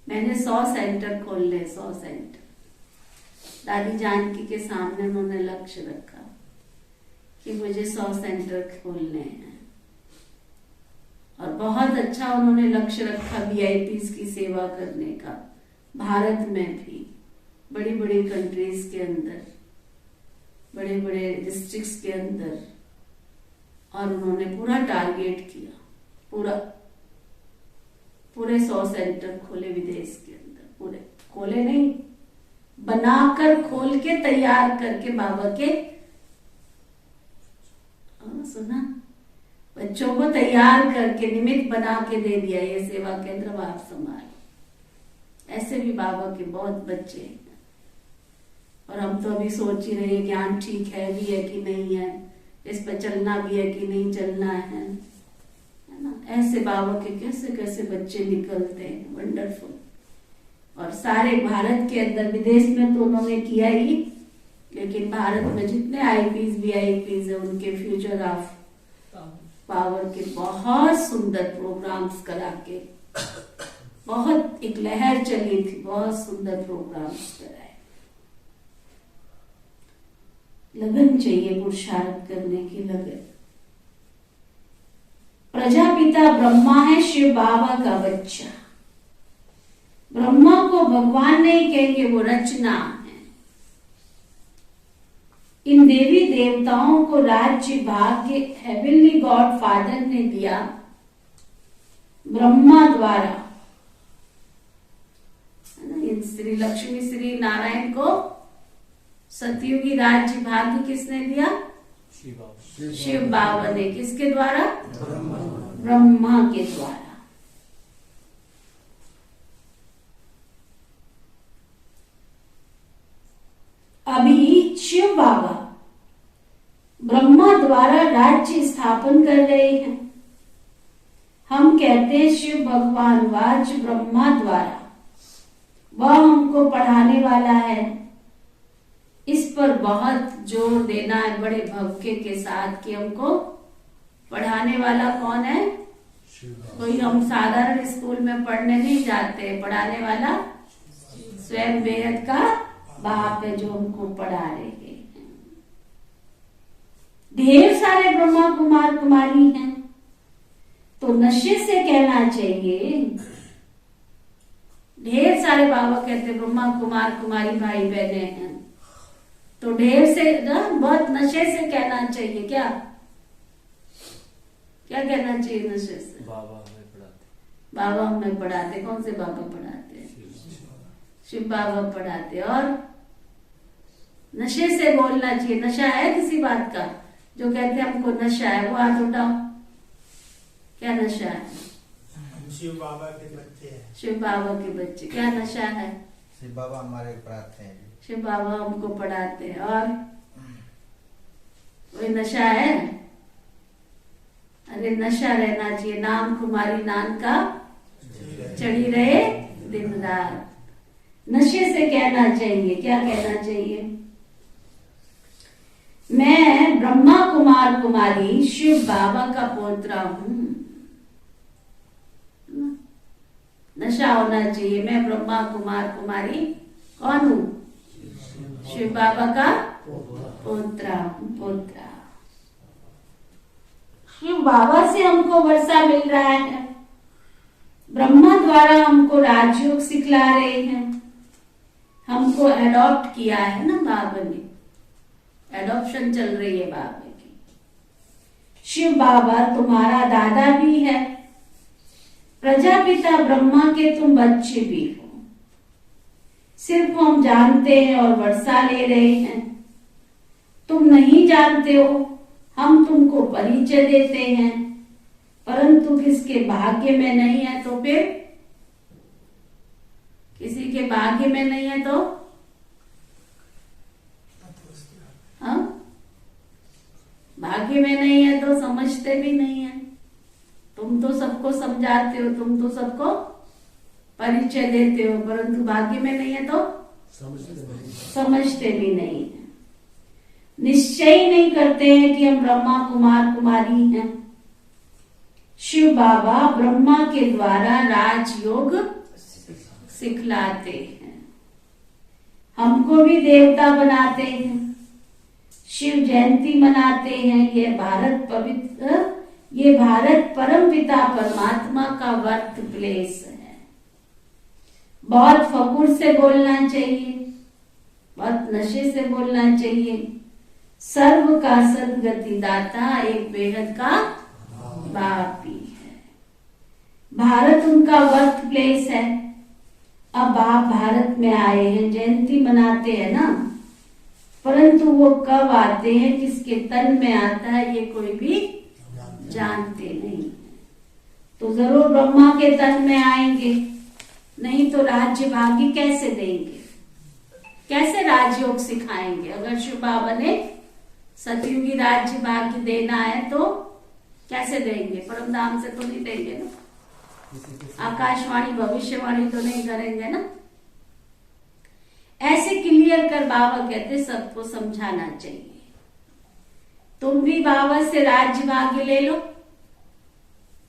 S2: मैंने 100 सेंटर खोलने, 100 सेंटर। दादी जानकी के सामने उन्होंने लक्ष्य रखा कि मुझे 100 सेंटर खोलने हैं, और बहुत अच्छा उन्होंने लक्ष्य रखा VIPs की सेवा करने का, भारत में भी, बड़ी बड़ी कंट्रीज के अंदर, बड़े बड़े डिस्ट्रिक्ट्स के अंदर, और उन्होंने पूरा टारगेट किया, पूरे 100 सेंटर खोले विदेश के अंदर, पूरे खोले नहीं, बनाकर, खोल के, तैयार करके बाबा के, सुना, बच्चों को तैयार करके निमित्त बना के दे दिया, ये सेवा केंद्र आप संभालो। ऐसे भी बाबा के बहुत बच्चे हैं, और हम तो अभी सोच ही रहे हैं ज्ञान ठीक है भी है कि नहीं है, इस पर चलना भी है कि नहीं चलना है ना। ऐसे बाबा के कैसे कैसे बच्चे निकलते हैं, वंडरफुल। और सारे भारत के अंदर, विदेश में तो उन्होंने किया ही, लेकिन भारत में जितने IPs VIPs है, उनके फ्यूचर ऑफ पावर के बहुत सुंदर प्रोग्राम्स करा के, बहुत एक लहर चली थी, बहुत सुंदर प्रोग्राम्स कराए। लगन चाहिए, पुरुषार्थ करने की लगन। प्रजापिता ब्रह्मा है शिव बाबा का बच्चा। ब्रह्मा को भगवान नहीं कहेंगे, वो रचना है। इन देवी देवताओं को राज्य भाग्य हेवनली गॉड फादर ने दिया ब्रह्मा द्वारा। इन श्री लक्ष्मी श्री नारायण को सतयुगी राज्य भाग्य किसने दिया? शिव बाबा ने। किसके द्वारा? ब्रह्मा के द्वारा। अभी शिव बाबा ब्रह्मा द्वारा राज्य स्थापन कर रहे हैं। हम कहते हैं शिव भगवान वाच ब्रह्मा द्वारा, वह हमको पढ़ाने वाला है। इस पर बहुत जोर देना है बड़े भव्य के साथ कि हमको पढ़ाने वाला कौन है। कोई हम साधारण स्कूल में पढ़ने नहीं जाते, पढ़ाने वाला स्वयं बेहद का बाप है जो हमको पढ़ा रहे हैं। ढेर सारे ब्रह्मा कुमार कुमारी हैं, तो नशे से कहना चाहिए। ढेर सारे बाबा कहते ब्रह्मा कुमार कुमारी भाई बहने हैं, तो ढेर से ना बहुत नशे से कहना चाहिए। क्या क्या कहना चाहिए? नशे से।
S5: बाबा हमें पढ़ाते।
S2: बाबा हमें पढ़ाते। कौन से बाबा पढ़ाते हैं? शिव बाबा पढ़ाते। और नशे से बोलना चाहिए। नशा है किसी बात का? जो कहते हैं हमको नशा है वो हाथ उठाओ। क्या नशा है?
S4: शिव बाबा के बच्चे हैं।
S2: शिव बाबा के बच्चे। क्या नशा है?
S6: शिव बाबा हमारे पढ़ाते हैं।
S2: शिव बाबा हमको पढ़ाते हैं। और कोई नशा है? अरे नशा रहना चाहिए। नाम कुमारी नान का चढ़ी रहे दिन रात। नशे से कहना चाहिए। क्या कहना चाहिए? मैं ब्रह्मा कुमार कुमारी शिव बाबा का पोत्रा हूं। नशा होना चाहिए। मैं ब्रह्मा कुमार कुमारी कौन हूं? शिव बाबा का पोत्रा हूं। पोत्रा। शिव बाबा से हमको वर्षा मिल रहा है। ब्रह्मा द्वारा हमको राजयोग सिखला रहे हैं। हमको एडॉप्ट किया है ना बाबा ने। एडॉप्शन चल रही है बाबा की। शिव बाबा तुम्हारा दादा भी है। प्रजापिता ब्रह्मा के तुम बच्चे भी हो। सिर्फ हम जानते हैं और वर्षा ले रहे हैं। तुम नहीं जानते हो, हम तुमको परिचय देते हैं। परंतु किसके भाग्य में नहीं है तो फिर? किसी के भाग्य में नहीं है तो हाँ, भाग्य में नहीं है तो समझते भी नहीं है। तुम तो सबको समझाते हो, तुम तो सबको परिचय देते हो, परंतु भाग्य में नहीं है तो समझते भी नहीं है। निश्चय ही नहीं करते हैं कि हम ब्रह्मा कुमार कुमारी हैं। शिव बाबा ब्रह्मा के द्वारा राजयोग सिखलाते हैं, हमको भी देवता बनाते हैं, शिव जयंती मनाते हैं। ये भारत परम पिता परमात्मा का वर्क प्लेस है। बहुत फकुर से बोलना चाहिए, बहुत नशे से बोलना चाहिए। सर्व का सदगति दाता एक बेहद का बाप ही है। भारत उनका वर्क प्लेस है। अब आप भारत में आए हैं, जयंती मनाते हैं ना, परंतु वो कब आते हैं, किसके तन में आता है, ये कोई भी जानते नहीं। तो जरूर ब्रह्मा के तन में आएंगे, नहीं तो राज्य भाग्य कैसे देंगे, कैसे राजयोग सिखाएंगे। अगर शिव बाबा ने सतयुगी राज्य भाग्य देना है तो कैसे देंगे, परम धाम से तो नहीं देंगे ना, आकाशवाणी भविष्यवाणी तो नहीं करेंगे ना। ऐसे क्लियर कर बाबा कहते सबको समझाना चाहिए। तुम भी बाबा से राज्य भाग्य ले लो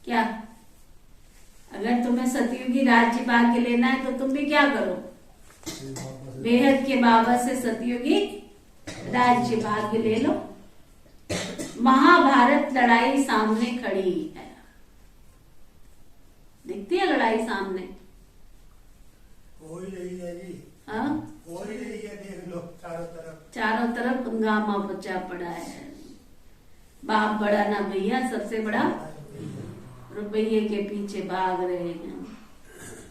S2: क्या। अगर तुम्हें सतयुगी राज्य भाग्य लेना है तो तुम भी क्या करो, बेहद के बाबा से सतयुगी राज्य भाग्य ले लो। महाभारत लड़ाई सामने खड़ी है, दिखती है लड़ाई सामने,
S4: हो ही रही है जी।
S2: हाँ,
S4: हो ही रही है, देख लो
S2: चारों तरफ हंगामा बचा पड़ा है। बाप बड़ा ना भैया, सबसे बड़ा रुपये के पीछे भाग रहे हैं।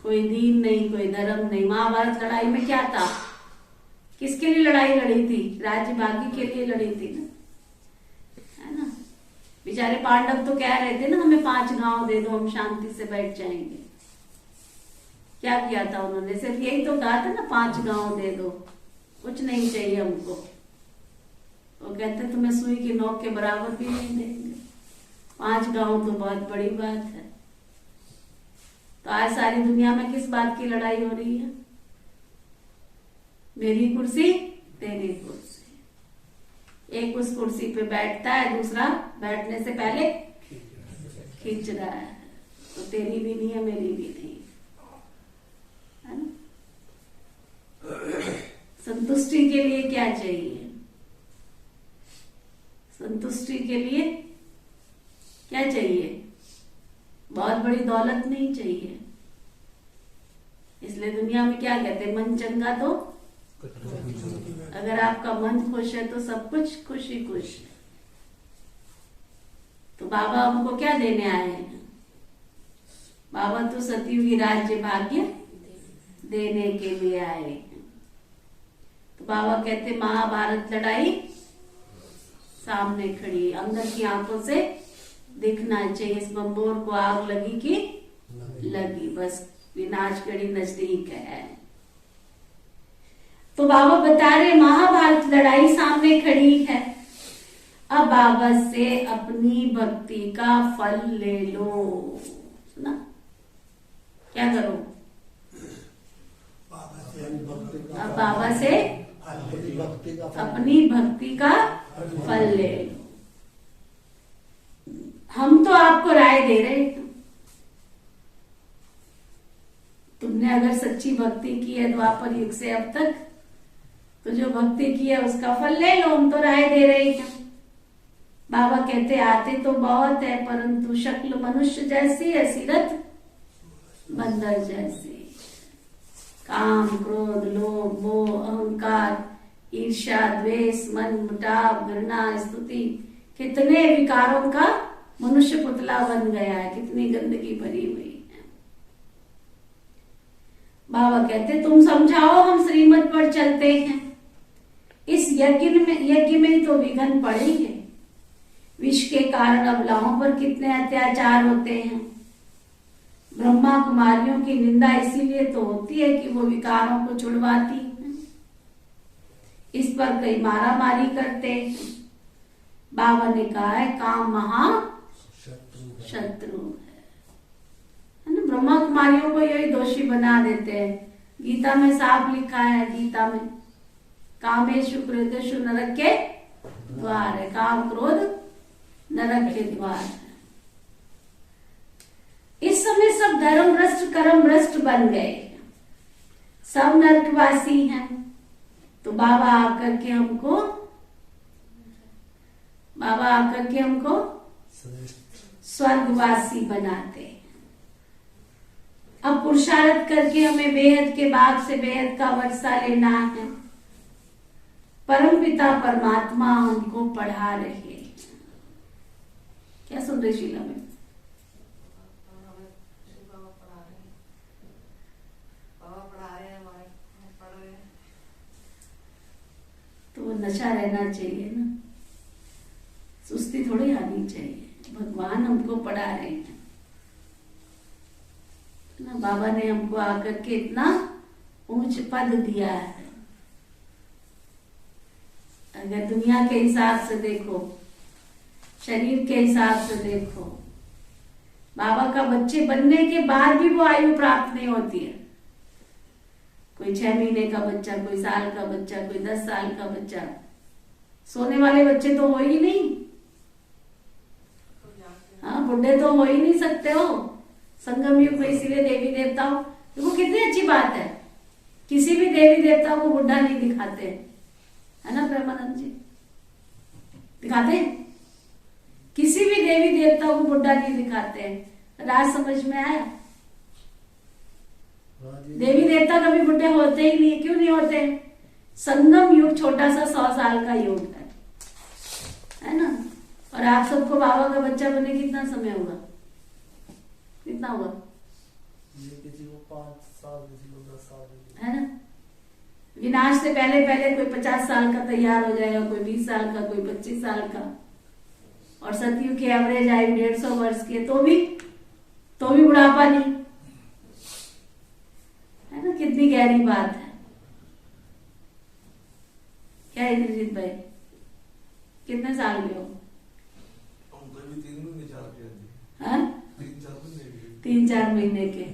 S2: कोई दीन नहीं, कोई धर्म नहीं। महाभारत लड़ाई में क्या था, किसके लिए लड़ाई लड़ी थी, राज्य भाग्य के लिए लड़ी थी ना, है ना। बेचारे पांडव तो कह रहे थे ना हमें 5 गांव दे दो, हम शांति से बैठ जाएंगे। क्या किया था उन्होंने, सिर्फ यही तो कहा था ना 5 गांव दे दो, कुछ नहीं चाहिए हमको। वो कहते तुम्हें सुई की नोक के बराबर भी नहीं देंगे, 5 गांव तो बहुत बड़ी बात है। तो आज सारी दुनिया में किस बात की लड़ाई हो रही है, मेरी कुर्सी तेरी कुर्सी। एक उस कुर्सी पे बैठता है, दूसरा बैठने से पहले खींच रहा है। तो तेरी भी नहीं है, मेरी भी नहीं है ना। संतुष्टि के लिए क्या चाहिए, संतुष्टि के लिए क्या चाहिए, बहुत बड़ी दौलत नहीं चाहिए। इसलिए दुनिया में क्या कहते हैं, मन चंगा तो, अगर आपका मन खुश है तो सब कुछ खुश ही खुश है। तो बाबा हमको क्या देने आए हैं, बाबा तो सतयुगी राज्य भाग्य देने के लिए आए हैं। तो बाबा कहते महाभारत लड़ाई सामने खड़ी, अंदर की आंखों से दिखना चाहिए। इस बम्बोर को आग लगी कि लगी, बस विनाश घड़ी नजदीक है। तो बाबा बता रहे महाभारत लड़ाई सामने खड़ी है, अब बाबा से अपनी भक्ति का फल ले लो। सुना, क्या करो, अब बाबा से अपनी भक्ति का फल ले लो। हम तो आपको राय दे रहे हैं, तुमने अगर सच्ची भक्ति की है द्वापर युग से अब तक, तो जो भक्ति की है उसका फल ले लो। हम तो राय दे रहे हैं। बाबा कहते आते तो बहुत है, परंतु शक्ल मनुष्य जैसी है, सीरत बंदर जैसी। काम, क्रोध, लोभ, मोह, अहंकार, ईर्ष्या, द्वेष, मन मुटाव, घृणा, स्तुति, कितने विकारों का मनुष्य पुतला बन गया है, कितनी गंदगी भरी हुई है। बाबा कहते तुम समझाओ, हम श्रीमत पर चलते हैं। इस यज्ञ में तो विघ्न पड़ेंगे। विष के कारण अबलाओं पर कितने अत्याचार होते हैं। ब्रह्मा कुमारियों की निंदा इसीलिए तो होती है कि वो विकारों को छुड़वाती है। इस पर कई मारा मारी करते हैं। बाबा ने कहा है काम महा शत्रु है ना। ब्रह्मा कुमारियों को यही दोषी बना देते हैं। गीता में साफ लिखा है, गीता में कामेशु क्रोधेषु नरक के द्वार है, काम क्रोध नरक के द्वार है। इस समय सब धर्म भ्रष्ट कर्म भ्रष्ट बन गए, सब नरकवासी हैं। तो बाबा आकर के हमको स्वर्गवासी बनाते। अब पुरुषार्थ करके हमें बेहद के बाग से बेहद का वर्षा लेना है। परमपिता परमात्मा हमको पढ़ा रहे हैं। क्या सुन रहे शीला में? तो वो नशा रहना चाहिए ना, सुस्ती थोड़ी आनी चाहिए। भगवान हमको पढ़ा रहे हैं ना, बाबा ने हमको आकर के इतना ऊंच पद दिया है। अगर दुनिया के हिसाब से देखो, शरीर के हिसाब से देखो, बाबा का बच्चे बनने के बाद भी वो आयु प्राप्त नहीं होती है। कोई 6 महीने का बच्चा, कोई साल का बच्चा, कोई 10 साल का बच्चा, सोने वाले बच्चे तो हो ही नहीं। हाँ, बुढ़े तो हो ही नहीं सकते हो संगम युग में। इसीलिए देवी देवताओं, देखो कितनी अच्छी बात है, किसी भी देवी देवता को बुढ़ा नहीं दिखाते, है ना प्रेमानंद जी? दिखाते हैं? किसी भी देवी देवता को बुढ़ा नहीं दिखाते हैं। राज समझ में आया? देवी देवता कभी बुढ़े होते ही नहीं। क्यों नहीं होते? संगम युग छोटा सा 100 साल का युग है ना? और आप सबको बाबा का बच्चा बनने कितना समय होगा? कितना होगा?
S3: किसी को 5 साल, किसी को 10 साल,
S2: है ना? विनाश से पहले पहले कोई 50 साल का तैयार हो जाएगा, कोई 20 साल का, कोई 25 साल का। और सतयुग की एवरेज आयु 150 वर्ष की है, तो भी बुढ़ापा नहीं, है ना? कितनी गहरी बात है। क्या है इंद्रजीत भाई, कितने साल के हो? 3-4 महीने के।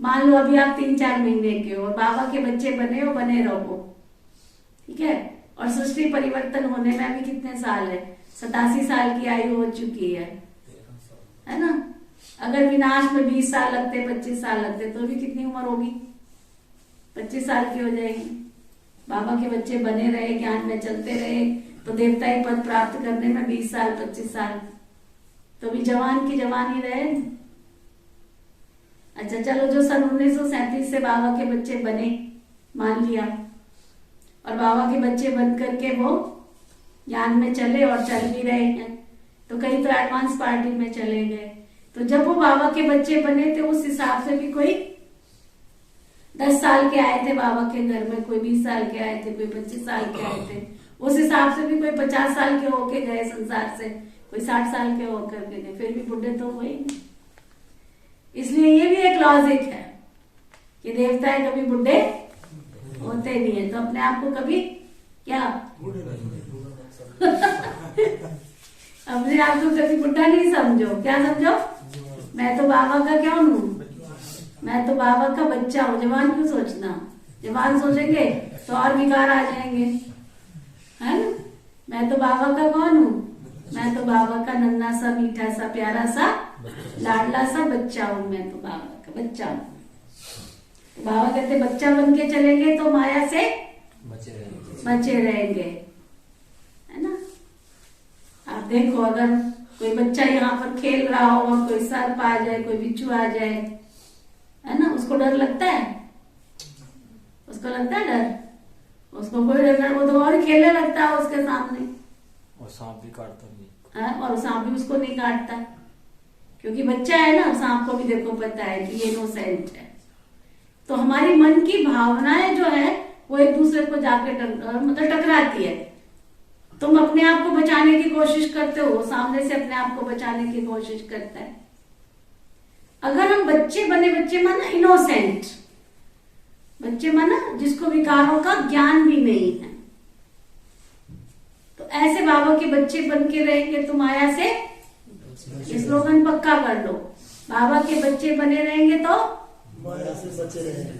S2: मान लो अभी आप 3-4 महीने के हो और बाबा के बच्चे बने हो, बने रहो, ठीक है? और सृष्टि परिवर्तन होने में अभी कितने साल है? 87 साल की आयु हो चुकी है ना? अगर विनाश में 20 साल लगते, 25 साल लगते, तो भी कितनी उम्र होगी? 25 साल की हो जाएगी। बाबा के बच्चे बने रहे, ज्ञान में चलते रहे, तो देवताई पद प्राप्त करने में 20 साल 25 साल तो भी जवान की जवान ही रहे। अच्छा चलो, जो सन 1937 से बाबा के बच्चे बने, मान लिया, और बाबा के बच्चे बन करके वो ज्ञान में चले और चल भी रहे हैं, तो कई तो एडवांस पार्टी में चले गए। तो जब वो बाबा के बच्चे बने थे, उस हिसाब से भी कोई 10 साल के आए थे बाबा के घर में, कोई 20 साल के आए थे, कोई 25 साल के आए थे। उस हिसाब से भी कोई 50 साल के होके गए संसार से, कोई 60 साल के होकर के गए, फिर भी बुढ़े तो हुए ही नहीं। इसलिए ये भी एक लॉजिक है कि देवताएं कभी बुढ़े होते नहीं है। तो अपने आप को कभी क्या अपने आप को कभी बुढ़ा नहीं समझो। क्या समझो? मैं तो बाबा का क्या हूँ? मैं तो बाबा का बच्चा हूँ। जवान क्यों सोचना? जवान सोचेंगे तो और विकार आ जाएंगे, है ना? मैं तो बाबा का कौन हूँ? मैं तो बाबा का नन्हा सा, मीठा सा, प्यारा सा, लाडला सा बच्चा हूँ। मैं तो बाबा का बच्चा हूँ। तो बाबा कहते बच्चा बन के चलेंगे तो माया से बचे रहेंगे, है ना? आप देखो, अगर कोई बच्चा यहाँ पर खेल रहा हो और कोई सर्प आ जाए, कोई बिच्छू आ जाए, है ना, उसको डर लगता है? उसको लगता है डर? उसको कोई डर नहीं, वो तो और खेलने लगता है उसके सामने,
S5: और सांप भी काटता नहीं
S2: है, और सांप भी उसको नहीं काटता, क्योंकि बच्चा है ना। सांप को भी देखो पता है कि ये इनोसेंट है। तो हमारी मन की भावनाएं जो है वो एक दूसरे को जाके मतलब टकराती है। तुम अपने आप को बचाने की कोशिश करते हो, वो सामने से अपने आप को बचाने की कोशिश करता है। अगर हम बच्चे बने, बच्चे माना इनोसेंट, बच्चे माना जिसको विकारों का ज्ञान भी नहीं है, तो ऐसे बाबा के बच्चे बन के रहेंगे तो माया से, स्लोगन पक्का कर लो, बाबा के बच्चे बने रहेंगे तो
S3: माया से बचे रहेंगे।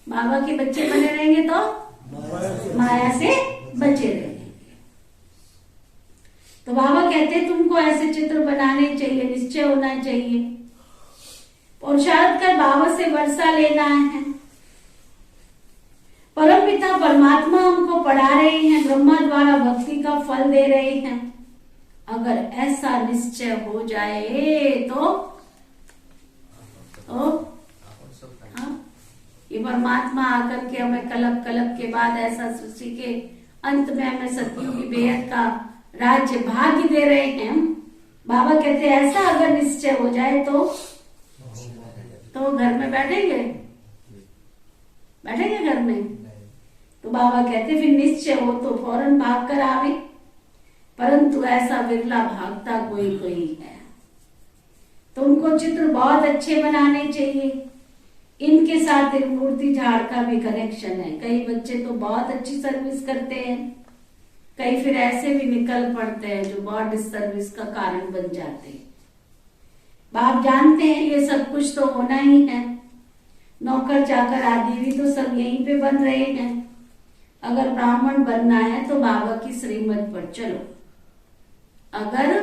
S2: बाबा के बच्चे बने रहेंगे तो माया से बचे रहेंगे। तो बाबा कहते हैं तुमको ऐसे चित्र बनाने चाहिए, निश्चय होना चाहिए, पुरुषार्थ कर बाबा से वर्षा लेना है। परमपिता परमात्मा हमको पढ़ा रहे हैं, ब्रह्मा द्वारा भक्ति का फल दे रहे हैं। अगर ऐसा निश्चय हो जाए तो हाँ, ये परमात्मा आकर के हमें कलप कलप के बाद ऐसा सृष्टि के अंत में हमें सतयुग की बेहद का राज्य भाग्य दे रहे हैं। बाबा कहते हैं ऐसा अगर निश्चय हो जाए तो घर में बैठेंगे घर में। तो बाबा कहते फिर निश्चय हो तो फौरन भाग कर आवे, परंतु ऐसा विरला भागता कोई है। तो उनको चित्र बहुत अच्छे बनाने चाहिए। इनके साथ मूर्ति झाड़ का भी कनेक्शन है। कई बच्चे तो बहुत अच्छी सर्विस करते हैं, कई फिर ऐसे भी निकल पड़ते हैं जो बहुत डिसर्विस का कारण बन जाते हैं। आप जानते हैं ये सब कुछ तो होना ही है। नौकर चाकर आदि भी तो सब यहीं पे बन रहे हैं। अगर ब्राह्मण बनना है तो बाबा की श्रीमत पर चलो। अगर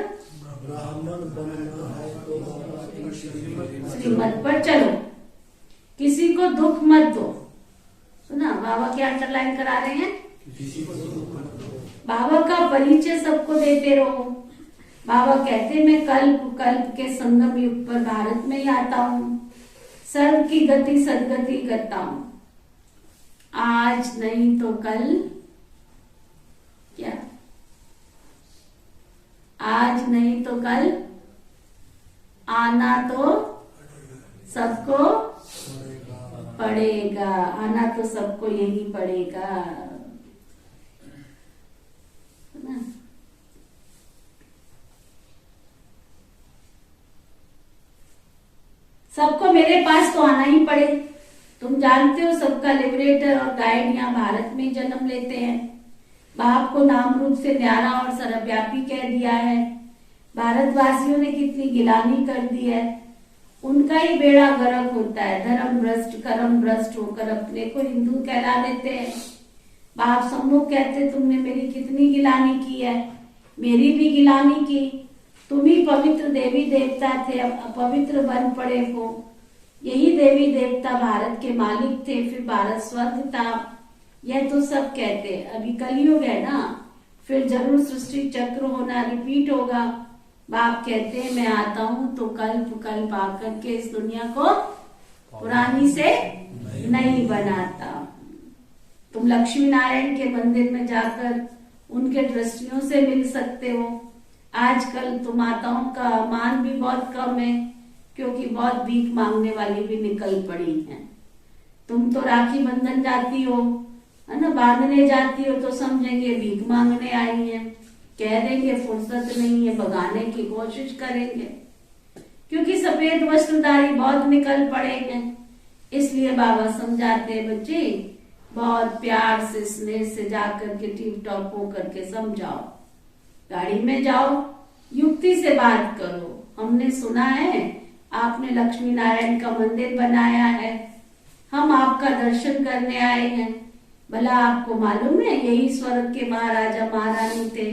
S3: ब्राह्मण बनना है तो बाबा की
S2: श्रीमत पर चलो, किसी को दुख मत दो। सुना बाबा क्या अंडरलाइन करा रहे हैं? बाबा का परिचय सबको देते रहो। बाबा कहते मैं कल्प कल्प के संगम युग पर भारत में ही आता हूँ, सर्व की गति सदगति करता हूँ। आज नहीं तो कल क्या, आज नहीं तो कल आना तो सबको पड़ेगा, आना तो सबको यही पड़ेगा ना। सबको मेरे पास तो आना ही पड़े। तुम जानते हो सबका लिबरेटर और गाइड यहाँ भारत में जन्म लेते हैं। बाप को नाम रूप से न्यारा और सर्वव्यापी कह दिया है। भारतवासियों ने कितनी गिलानी कर दी है, उनका ही बेड़ा गर्क होता है। धर्म भ्रष्ट कर्म भ्रष्ट होकर अपने को हिंदू कहला लेते हैं। बाप सम्मुख कहते तुमने मेरी कितनी गिलानी की है, मेरी भी गिलानी की। तुम ही पवित्र देवी देवता थे, अब अपवित्र बन पड़े हो। यही देवी देवता भारत के मालिक थे, फिर भारत स्वर्ग था। यह तो सब कहते, अभी कलयुग है ना, फिर जरूर सृष्टि चक्र होना रिपीट होगा। बाप कहते हैं मैं आता हूँ तो कल्प कल्प आकर के इस दुनिया को पुरानी से नहीं बनाता। तुम लक्ष्मी नारायण के मंदिर में जाकर उनके दृष्टियों से मिल सकते हो। आजकल तो माताओं का मान भी बहुत कम है, क्योंकि बहुत भीख मांगने वाली भी निकल पड़ी हैं। तुम तो राखी बंधन जाती हो, है ना, बांधने जाती हो तो समझेंगे भीख मांगने आई है, कह देंगे फुर्सत नहीं है, भगाने की कोशिश करेंगे, क्योंकि सफेद वस्त्रधारी बहुत निकल पड़े हैं। इसलिए बाबा समझाते हैं बच्चे, बहुत प्यार से स्नेह से जाकर के टिप टॉप होकर के समझाओ। गाड़ी में जाओ, युक्ति से बात करो। हमने सुना है आपने लक्ष्मी नारायण का मंदिर बनाया है, हम आपका दर्शन करने आए हैं। भला आपको मालूम है यही स्वर्ग के महाराजा महारानी थे।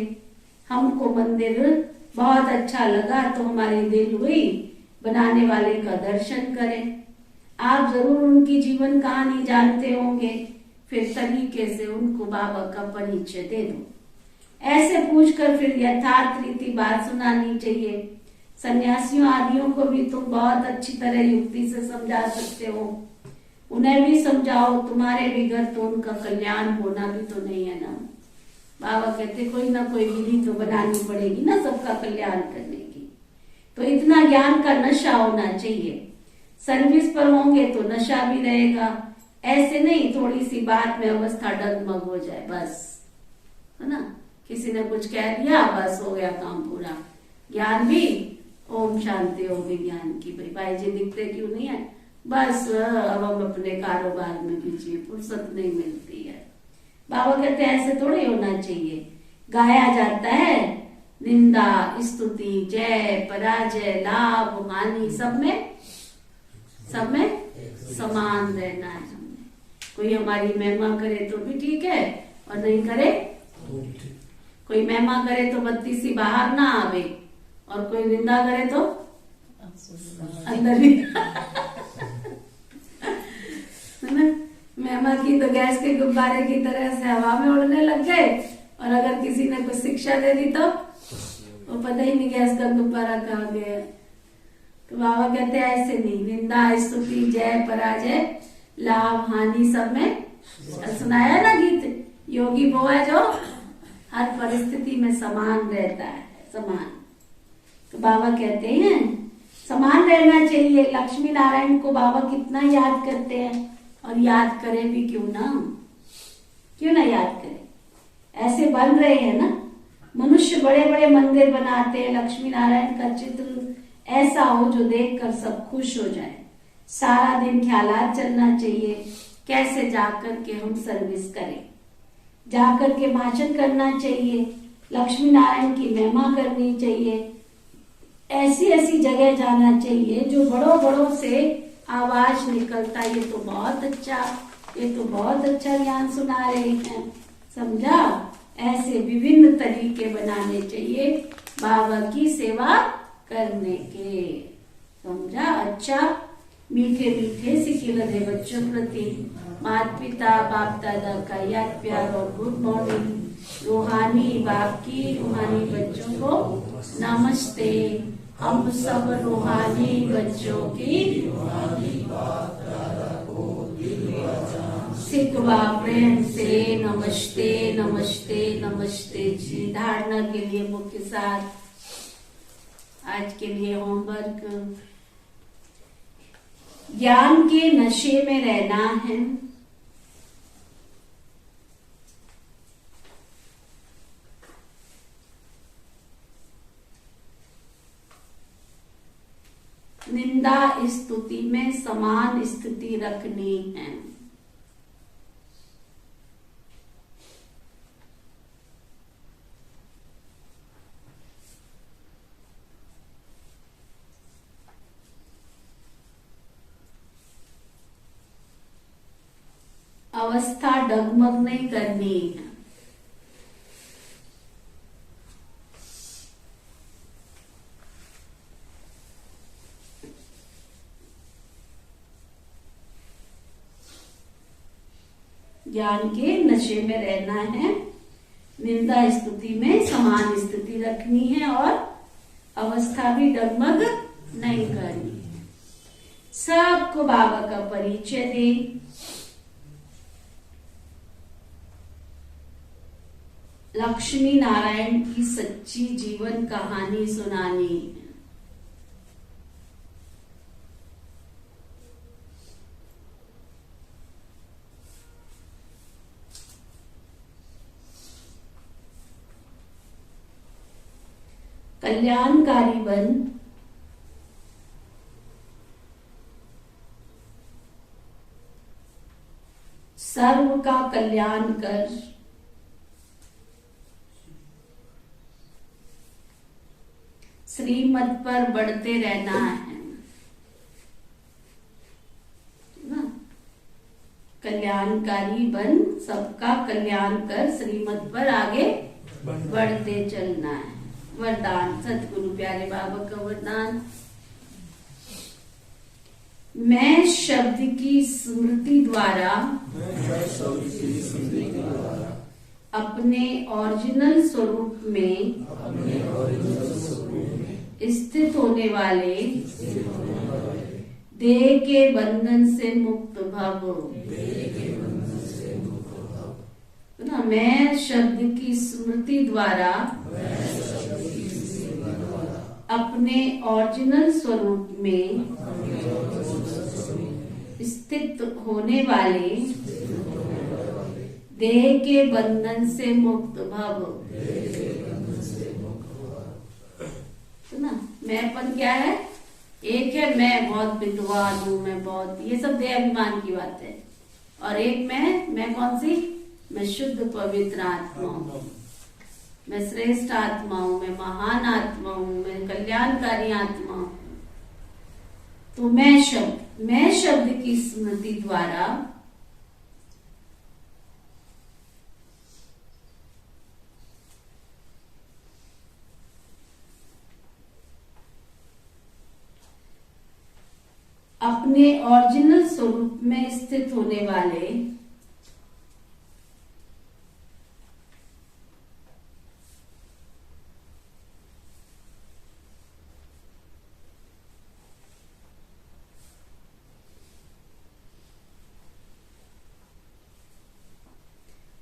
S2: हमको मंदिर बहुत अच्छा लगा तो हमारी दिल हुई बनाने वाले का दर्शन करें। आप जरूर उनकी जीवन कहानी जानते होंगे, फिर तरीके से उनको बाबा का परिचय दे दो। ऐसे पूछकर फिर यथार्थ रीति बात सुनानी चाहिए। सन्यासियों आदियों को भी तुम बहुत अच्छी तरह युक्ति से समझा सकते हो। उन्हें भी समझाओ, तुम्हारे भी घर तो उनका कल्याण होना भी तो नहीं है ना। बाबा कहते कोई ना कोई विधि तो बनानी पड़ेगी ना सबका कल्याण करने की। तो इतना ज्ञान का नशा होना चाहिए। सर्विस पर होंगे तो नशा भी रहेगा, ऐसे नहीं थोड़ी सी बात में अवस्था डगमग हो जाए बस, है ना, किसी ने कुछ कह दिया बस हो गया काम पूरा। ज्ञान भी ओम शांति हो गई ज्ञान की, भाई जी दिखते क्यों नहीं है, बस अब हम अपने कारोबार में बिजी, फुर्सत नहीं मिलती है। बाबा कहते हैं ऐसे थोड़े होना चाहिए। गाया जाता है निंदा स्तुति जय पराजय लाभ हानि सब में समान रहना है। कोई हमारी महिमा करे तो भी ठीक है और नहीं करे कोई महिमा करे तो बत्ती सी बाहर ना आवे, और कोई निंदा करे तो अंदर भी है ना। महिमा की तो गैस के गुब्बारे की तरह से हवा में उड़ने लग गए, और अगर किसी ने कुछ शिक्षा दे दी तो वो पता ही नहीं गैस का गुब्बारा कहाँ गया। तो बाबा कहते हैं ऐसे नहीं, निंदा स्तुति जय पराजय लाभ हानि सब में, सुनाया ना गीत, योगी वो है जो हर परिस्थिति में समान रहता है, समान। तो बाबा कहते हैं समान रहना चाहिए। लक्ष्मी नारायण को बाबा कितना याद करते हैं, और याद करें भी क्यों ना याद करें, ऐसे बन रहे हैं ना। मनुष्य बड़े बड़े मंदिर बनाते हैं, लक्ष्मी नारायण का चित्र ऐसा हो जो देखकर सब खुश हो जाए। सारा दिन ख्यालात चलना चाहिए, कैसे जाकर के हम सर्विस करें, जाकर के भाषण करना चाहिए, लक्ष्मी नारायण की महिमा करनी चाहिए, ऐसी ऐसी जगह जाना चाहिए जो बड़ों बड़ों से आवाज निकलता। ये तो बहुत अच्छा ज्ञान सुना रहे हैं, समझा। ऐसे विभिन्न तरीके बनाने चाहिए बाबा की सेवा करने के, समझा। अच्छा, मीठे मीठे सिखिल दे बच्चों प्रति माता पिता बाप दादा का याद प्यार और गुड मॉर्निंग। रूहानी बाप की रूहानी बच्चों को नमस्ते। हम सब रूहानी बच्चों की सिकवा प्रेम से नमस्ते नमस्ते नमस्ते जी। धारणा के लिए मुख्य साथ आज के लिए होमवर्क, ज्ञान के नशे में रहना है। निंदा स्तुति में समान स्थिति रखनी है। अवस्था डगमग नहीं करनी है। ज्ञान के नशे में रहना है, निंदा स्तुति में समान स्थिति रखनी है, और अवस्था भी डगमग नहीं करनी है। सबको बाबा का परिचय दे। लक्ष्मी नारायण की सच्ची जीवन कहानी सुनानी है। कल्याणकारी बन, सर्व का कल्याण कर, श्रीमत पर बढ़ते रहना है ना। कल्याणकारी बन, सबका कल्याण कर, श्रीमत पर आगे बढ़ते चलना है। वरदान, सतगुरु प्यारे बाबा का वरदान। मैं शब्द की स्मृति द्वारा अपने ओरिजिनल स्वरूप में स्थित होने वाले देह के बंधन से मुक्त भव। ना, मैं शब्द की स्मृति द्वारा अपने ओरिजिनल स्वरूप में स्थित होने वाले देह के बंधन से मुक्त भव। तो ना, मैंपन क्या है? एक है मैं बहुत विद्वान हूँ, मैं बहुत, ये सब देह अभिमान की बात है। और एक मैं कौन सी? मैं शुद्ध पवित्र आत्मा हूँ, मैं श्रेष्ठ आत्मा हूँ, मैं महान आत्मा हूँ, मैं कल्याणकारी आत्मा हूँ। तो मैं शब्द की स्मृति द्वारा अपने ओरिजिनल स्वरूप में स्थित होने वाले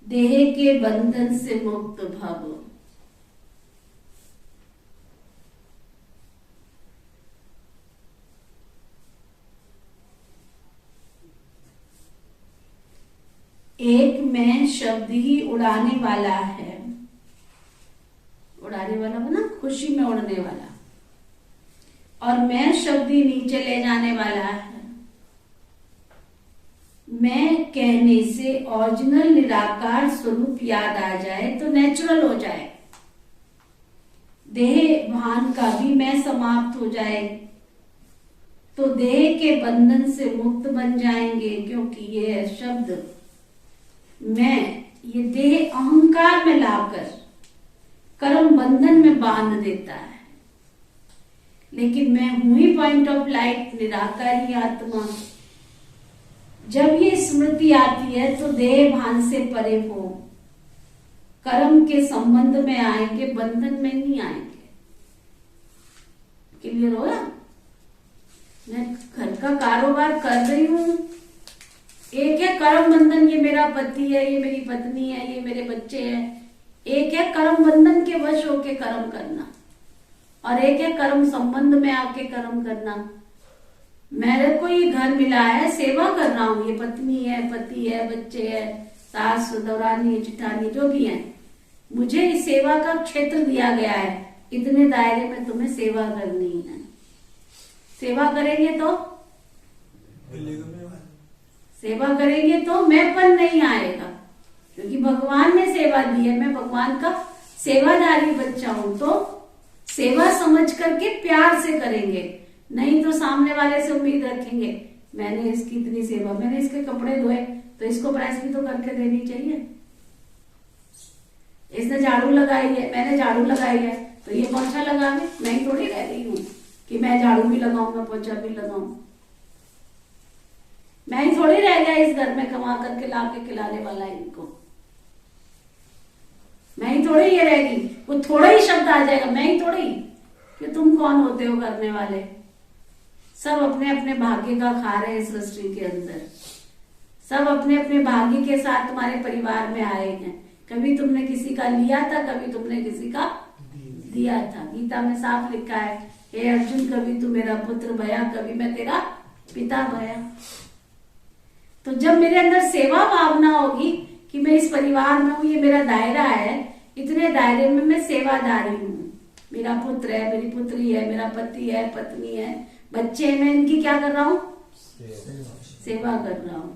S2: देह के बंधन से मुक्त भव। एक मैं शब्द ही उड़ाने वाला है, उड़ाने वाला बना खुशी में उड़ने वाला, और मैं शब्द ही नीचे ले जाने वाला है। मैं कहने से ओरिजिनल निराकार स्वरूप याद आ जाए तो नेचुरल हो जाए, देह भान का भी मैं समाप्त हो जाए तो देह के बंधन से मुक्त बन जाएंगे, क्योंकि ये शब्द मैं ये देह अहंकार में लाकर कर्म बंधन में बांध देता है। लेकिन मैं हूं ही पॉइंट ऑफ लाइट, निराकारी आत्मा। जब ये स्मृति आती है तो देह भान से परे हो, कर्म के संबंध में आएंगे, बंधन में नहीं आएंगे। क्लियर हो? मैं घर का कारोबार कर रही हूं, एक है कर्म बंधन, ये मेरा पति है, ये मेरी पत्नी है, ये मेरे बच्चे हैं। एक है कर्म बंधन के वश होके कर्म करना, और एक है कर्म संबंध में आके कर्म करना। मेरे को ये घर मिला है, सेवा कर रहा हूं, ये पत्नी है, पति है, बच्चे है, सास दौरानी जिठानी जो भी है, मुझे इस सेवा का क्षेत्र दिया गया है, इतने दायरे में तुम्हें सेवा करनी है। सेवा करेंगे तो मैंपन नहीं आएगा, क्योंकि भगवान ने सेवा दी है, मैं भगवान का सेवादारी बच्चा हूं। तो सेवा समझ करके प्यार से करेंगे, नहीं तो सामने वाले से उम्मीद रखेंगे मैंने इसकी इतनी सेवा, मैंने इसके कपड़े धोए तो इसको प्रेस भी तो करके देनी चाहिए, इसने झाड़ू लगाई है, मैंने झाड़ू लगाई है तो ये पोछा लगावे। मैं ही थोड़ी रह रही हूं कि मैं झाड़ू भी लगाऊं, मैं पोछा भी लगाऊं। मैं ही थोड़ी रह गया इस घर में कमा करके ला के खिलाने वाला इनको, मैं ही थोड़ी ये रहेगी। वो थोड़ा ही शब्द आ जाएगा, मैं ही थोड़ी, कि तुम कौन होते हो करने वाले। सब अपने अपने भाग्य का खा रहे हैं सृष्टि के अंदर, सब अपने अपने भाग्य के साथ तुम्हारे परिवार में आए हैं। कभी तुमने किसी का लिया था, कभी तुमने किसी का दिया था। गीता में साफ लिखा है, हे अर्जुन कभी तू मेरा पुत्र भया, कभी मैं तेरा पिता भया। तो जब मेरे अंदर सेवा भावना होगी कि मैं इस परिवार में हूं, ये मेरा दायरा है, इतने दायरे में मैं सेवादारी हूं, मेरा पुत्र है, मेरी पुत्री है, मेरा पति है, पत्नी है, बच्चे हैं, मैं इनकी क्या कर रहा हूं? सेवा कर रहा हूं।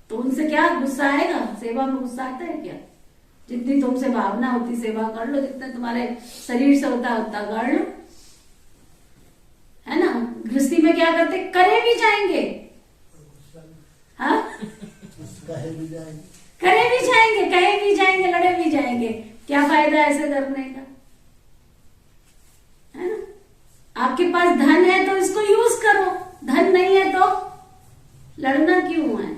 S2: तो उनसे क्या गुस्सा आएगा? सेवा में गुस्सा आता है क्या? जितनी तुमसे भावना होती सेवा कर लो, जितना तुम्हारे शरीर से होता उतना कर लो, है ना। गृहस्थी में क्या करते, करे भी जाएंगे, हाँ
S3: कहे भी जाएंगे,
S2: करे भी जाएंगे, कहे भी जाएंगे, लड़े भी जाएंगे। क्या फायदा ऐसे करने का, है ना। आपके पास धन है तो इसको यूज करो, धन नहीं है तो लड़ना क्यों है?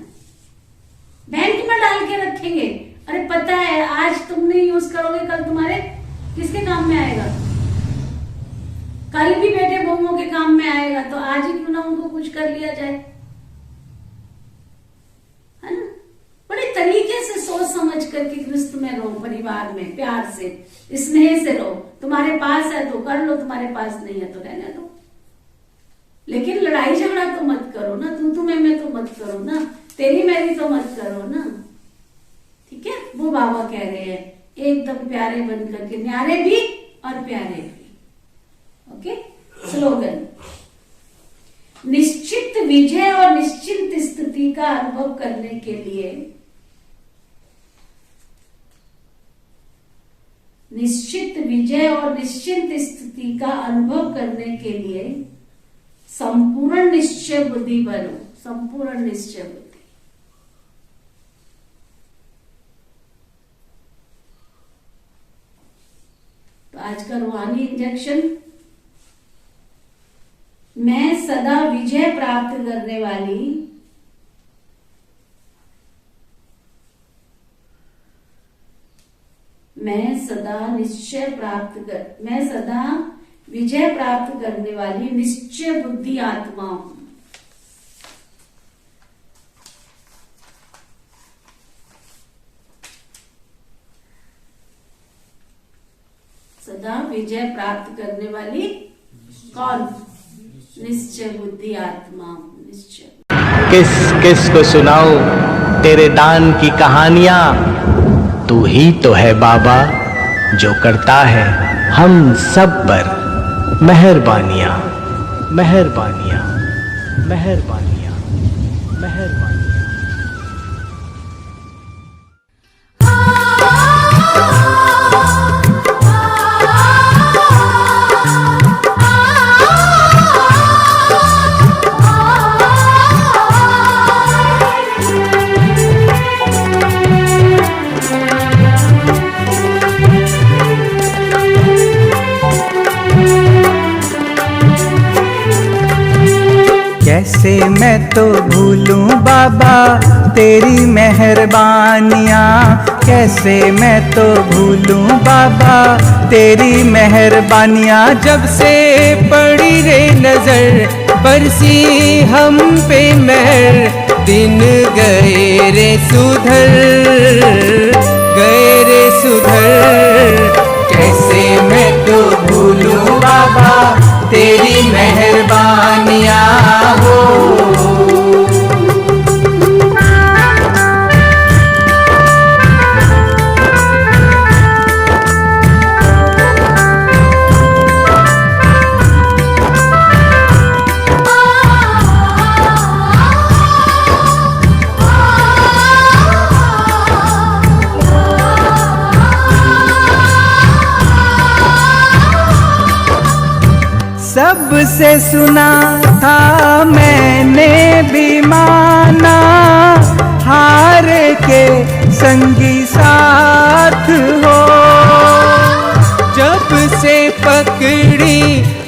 S2: बैंक में डाल के रखेंगे, अरे पता है आज तुम नहीं यूज करोगे, कल तुम्हारे किसके काम में आएगा? कल भी बेटे बहुओं के काम में आएगा, तो आज ही क्यों ना उनको कुछ कर लिया जाए, है ना। बड़े तरीके से सोच समझ करके गृहस्थ में रहो, परिवार में प्यार से स्नेह से रहो। तुम्हारे पास है तो कर लो, तुम्हारे पास नहीं है तो रहने दो। लेकिन लड़ाई झगड़ा तो मत करो ना, तू मैं तो मत करो ना, तेरी मेरी तो मत करो ना, ठीक है। वो बाबा कह रहे हैं एकदम प्यारे बन करके, न्यारे भी और प्यारे भी। ओके, स्लोगन, निश्चित विजय और निश्चिंत स्थिति का अनुभव करने के लिए, निश्चित विजय और निश्चिंत स्थिति का अनुभव करने के लिए संपूर्ण निश्चय बुद्धि बनो, संपूर्ण निश्चय बुद्धि। तो आज का रूहानी इंजेक्शन, मैं सदा विजय प्राप्त करने वाली मैं सदा विजय प्राप्त करने वाली निश्चय बुद्धि आत्मा हूं। सदा विजय प्राप्त करने वाली कौन? निश्चय बुद्धि आत्मा। निश्चय
S7: किस किस को सुनाओ तेरे दान की कहानियां। तू ही तो है बाबा जो करता है हम सब पर मेहरबानियां मेहरबानियां मेहरबानियां मेहरबानियां।
S8: कैसे मैं तो भूलूं बाबा तेरी मेहरबानियाँ। कैसे मैं तो भूलूं बाबा तेरी मेहरबानियाँ। जब से पड़ी रे नजर बरसी हम पे मेहर, दिन गए रे सुधर गए रे सुधर। कैसे मैं तो भूलूं बाबा तेरी मेहरबानियाँ हो। सबसे सुना था मैंने भी माना, हार के संगी साथ हो। जब से पकड़ी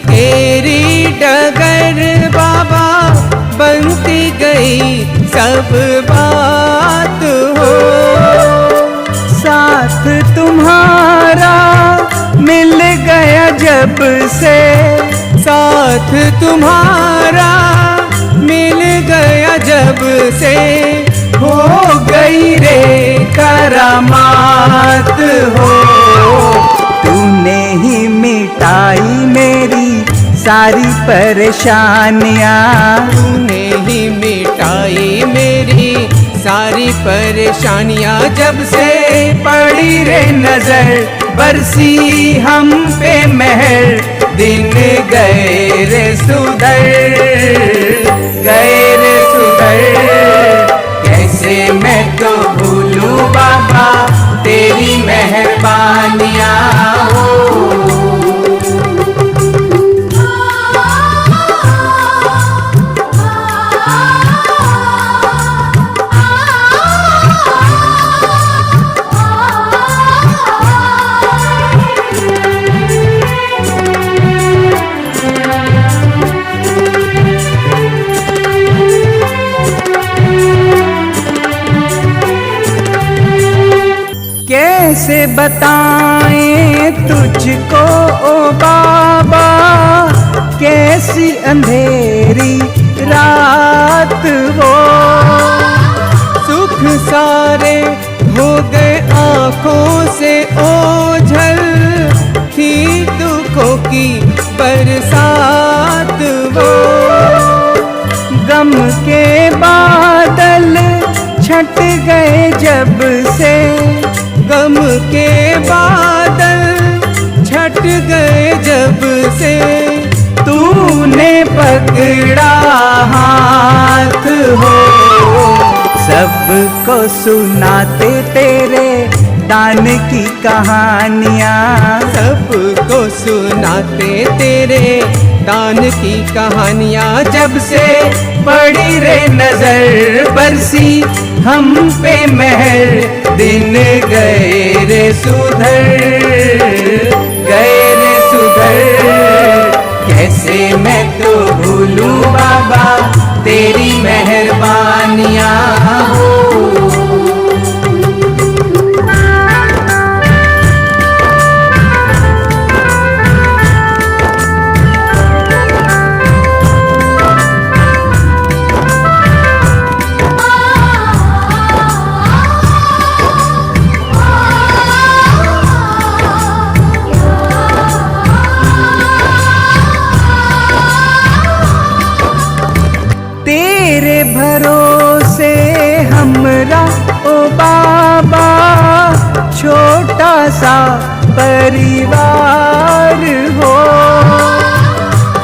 S8: तेरी डगर बाबा बनती गई सब बात हो। साथ तुम्हारा मिल गया जब से, साथ तुम्हारा मिल गया जब से, हो गई रे करामात हो। तूने ही मिटाई मेरी सारी परेशानियाँ। तूने ही मिटाई मेरी सारी परेशानियाँ। जब से पड़ी रे नजर बरसी हम पे मेहर, दिन गए रे सुधर गए रे सुधर। कैसे मैं तो भूलूं बाबा तेरी मेहरबानियाँ हो। कैसे बताएं तुझको ओ बाबा, कैसी अंधेरी रात वो। सुख सारे हो गए आँखों से ओझल, थी दुखों की बरसात वो। गम के बादल छट गए जब से, गम के बादल छट गए जब से, तूने पकड़ा हाथ हो। सबको सुनाते तेरे दान की कहानियाँ। सबको सुनाते तेरे दान की कहानियाँ। जब से पड़ी रे नजर बरसी हम पे मेहर, दिन गए रे सुधर गए रे सुधर। कैसे कैसे मैं तो भूलूं बाबा तेरी मेहरबानियाँ हो। तेरे भरोसे हमरा ओ बाबा छोटा सा परिवार हो,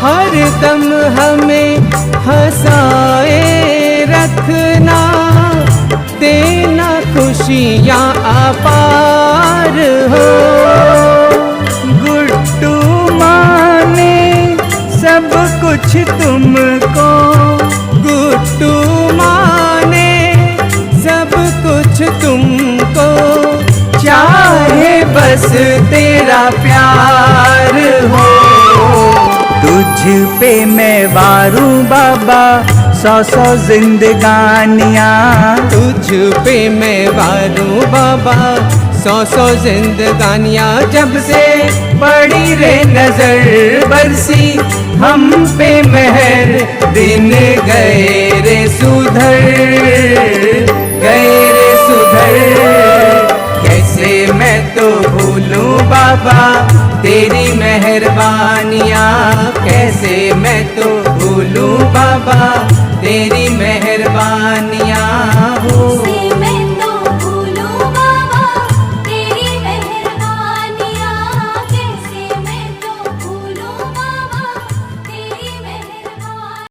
S8: हर दम हमें हंसाए रखना, देना खुशियाँ अपार हो। गुड्डू माने सब कुछ तुमको, गुड्डू माने सब कुछ तुमको, चाहे बस तेरा प्यार हो। तुझ पे मैं वारूं बाबा 100 जिंदगानियाँ, तुझ पे मैं वारूं बाबा 100 जिंदगानियाँ। जब से पड़ी रे नजर बरसी हम पे मेहर, दिन गए रे सुधर, गए रे सुधर। कैसे मैं तो भूलूं बाबा तेरी मेहरबानियाँ, कैसे मैं तो भूलूं बाबा तेरी मेहरबानी।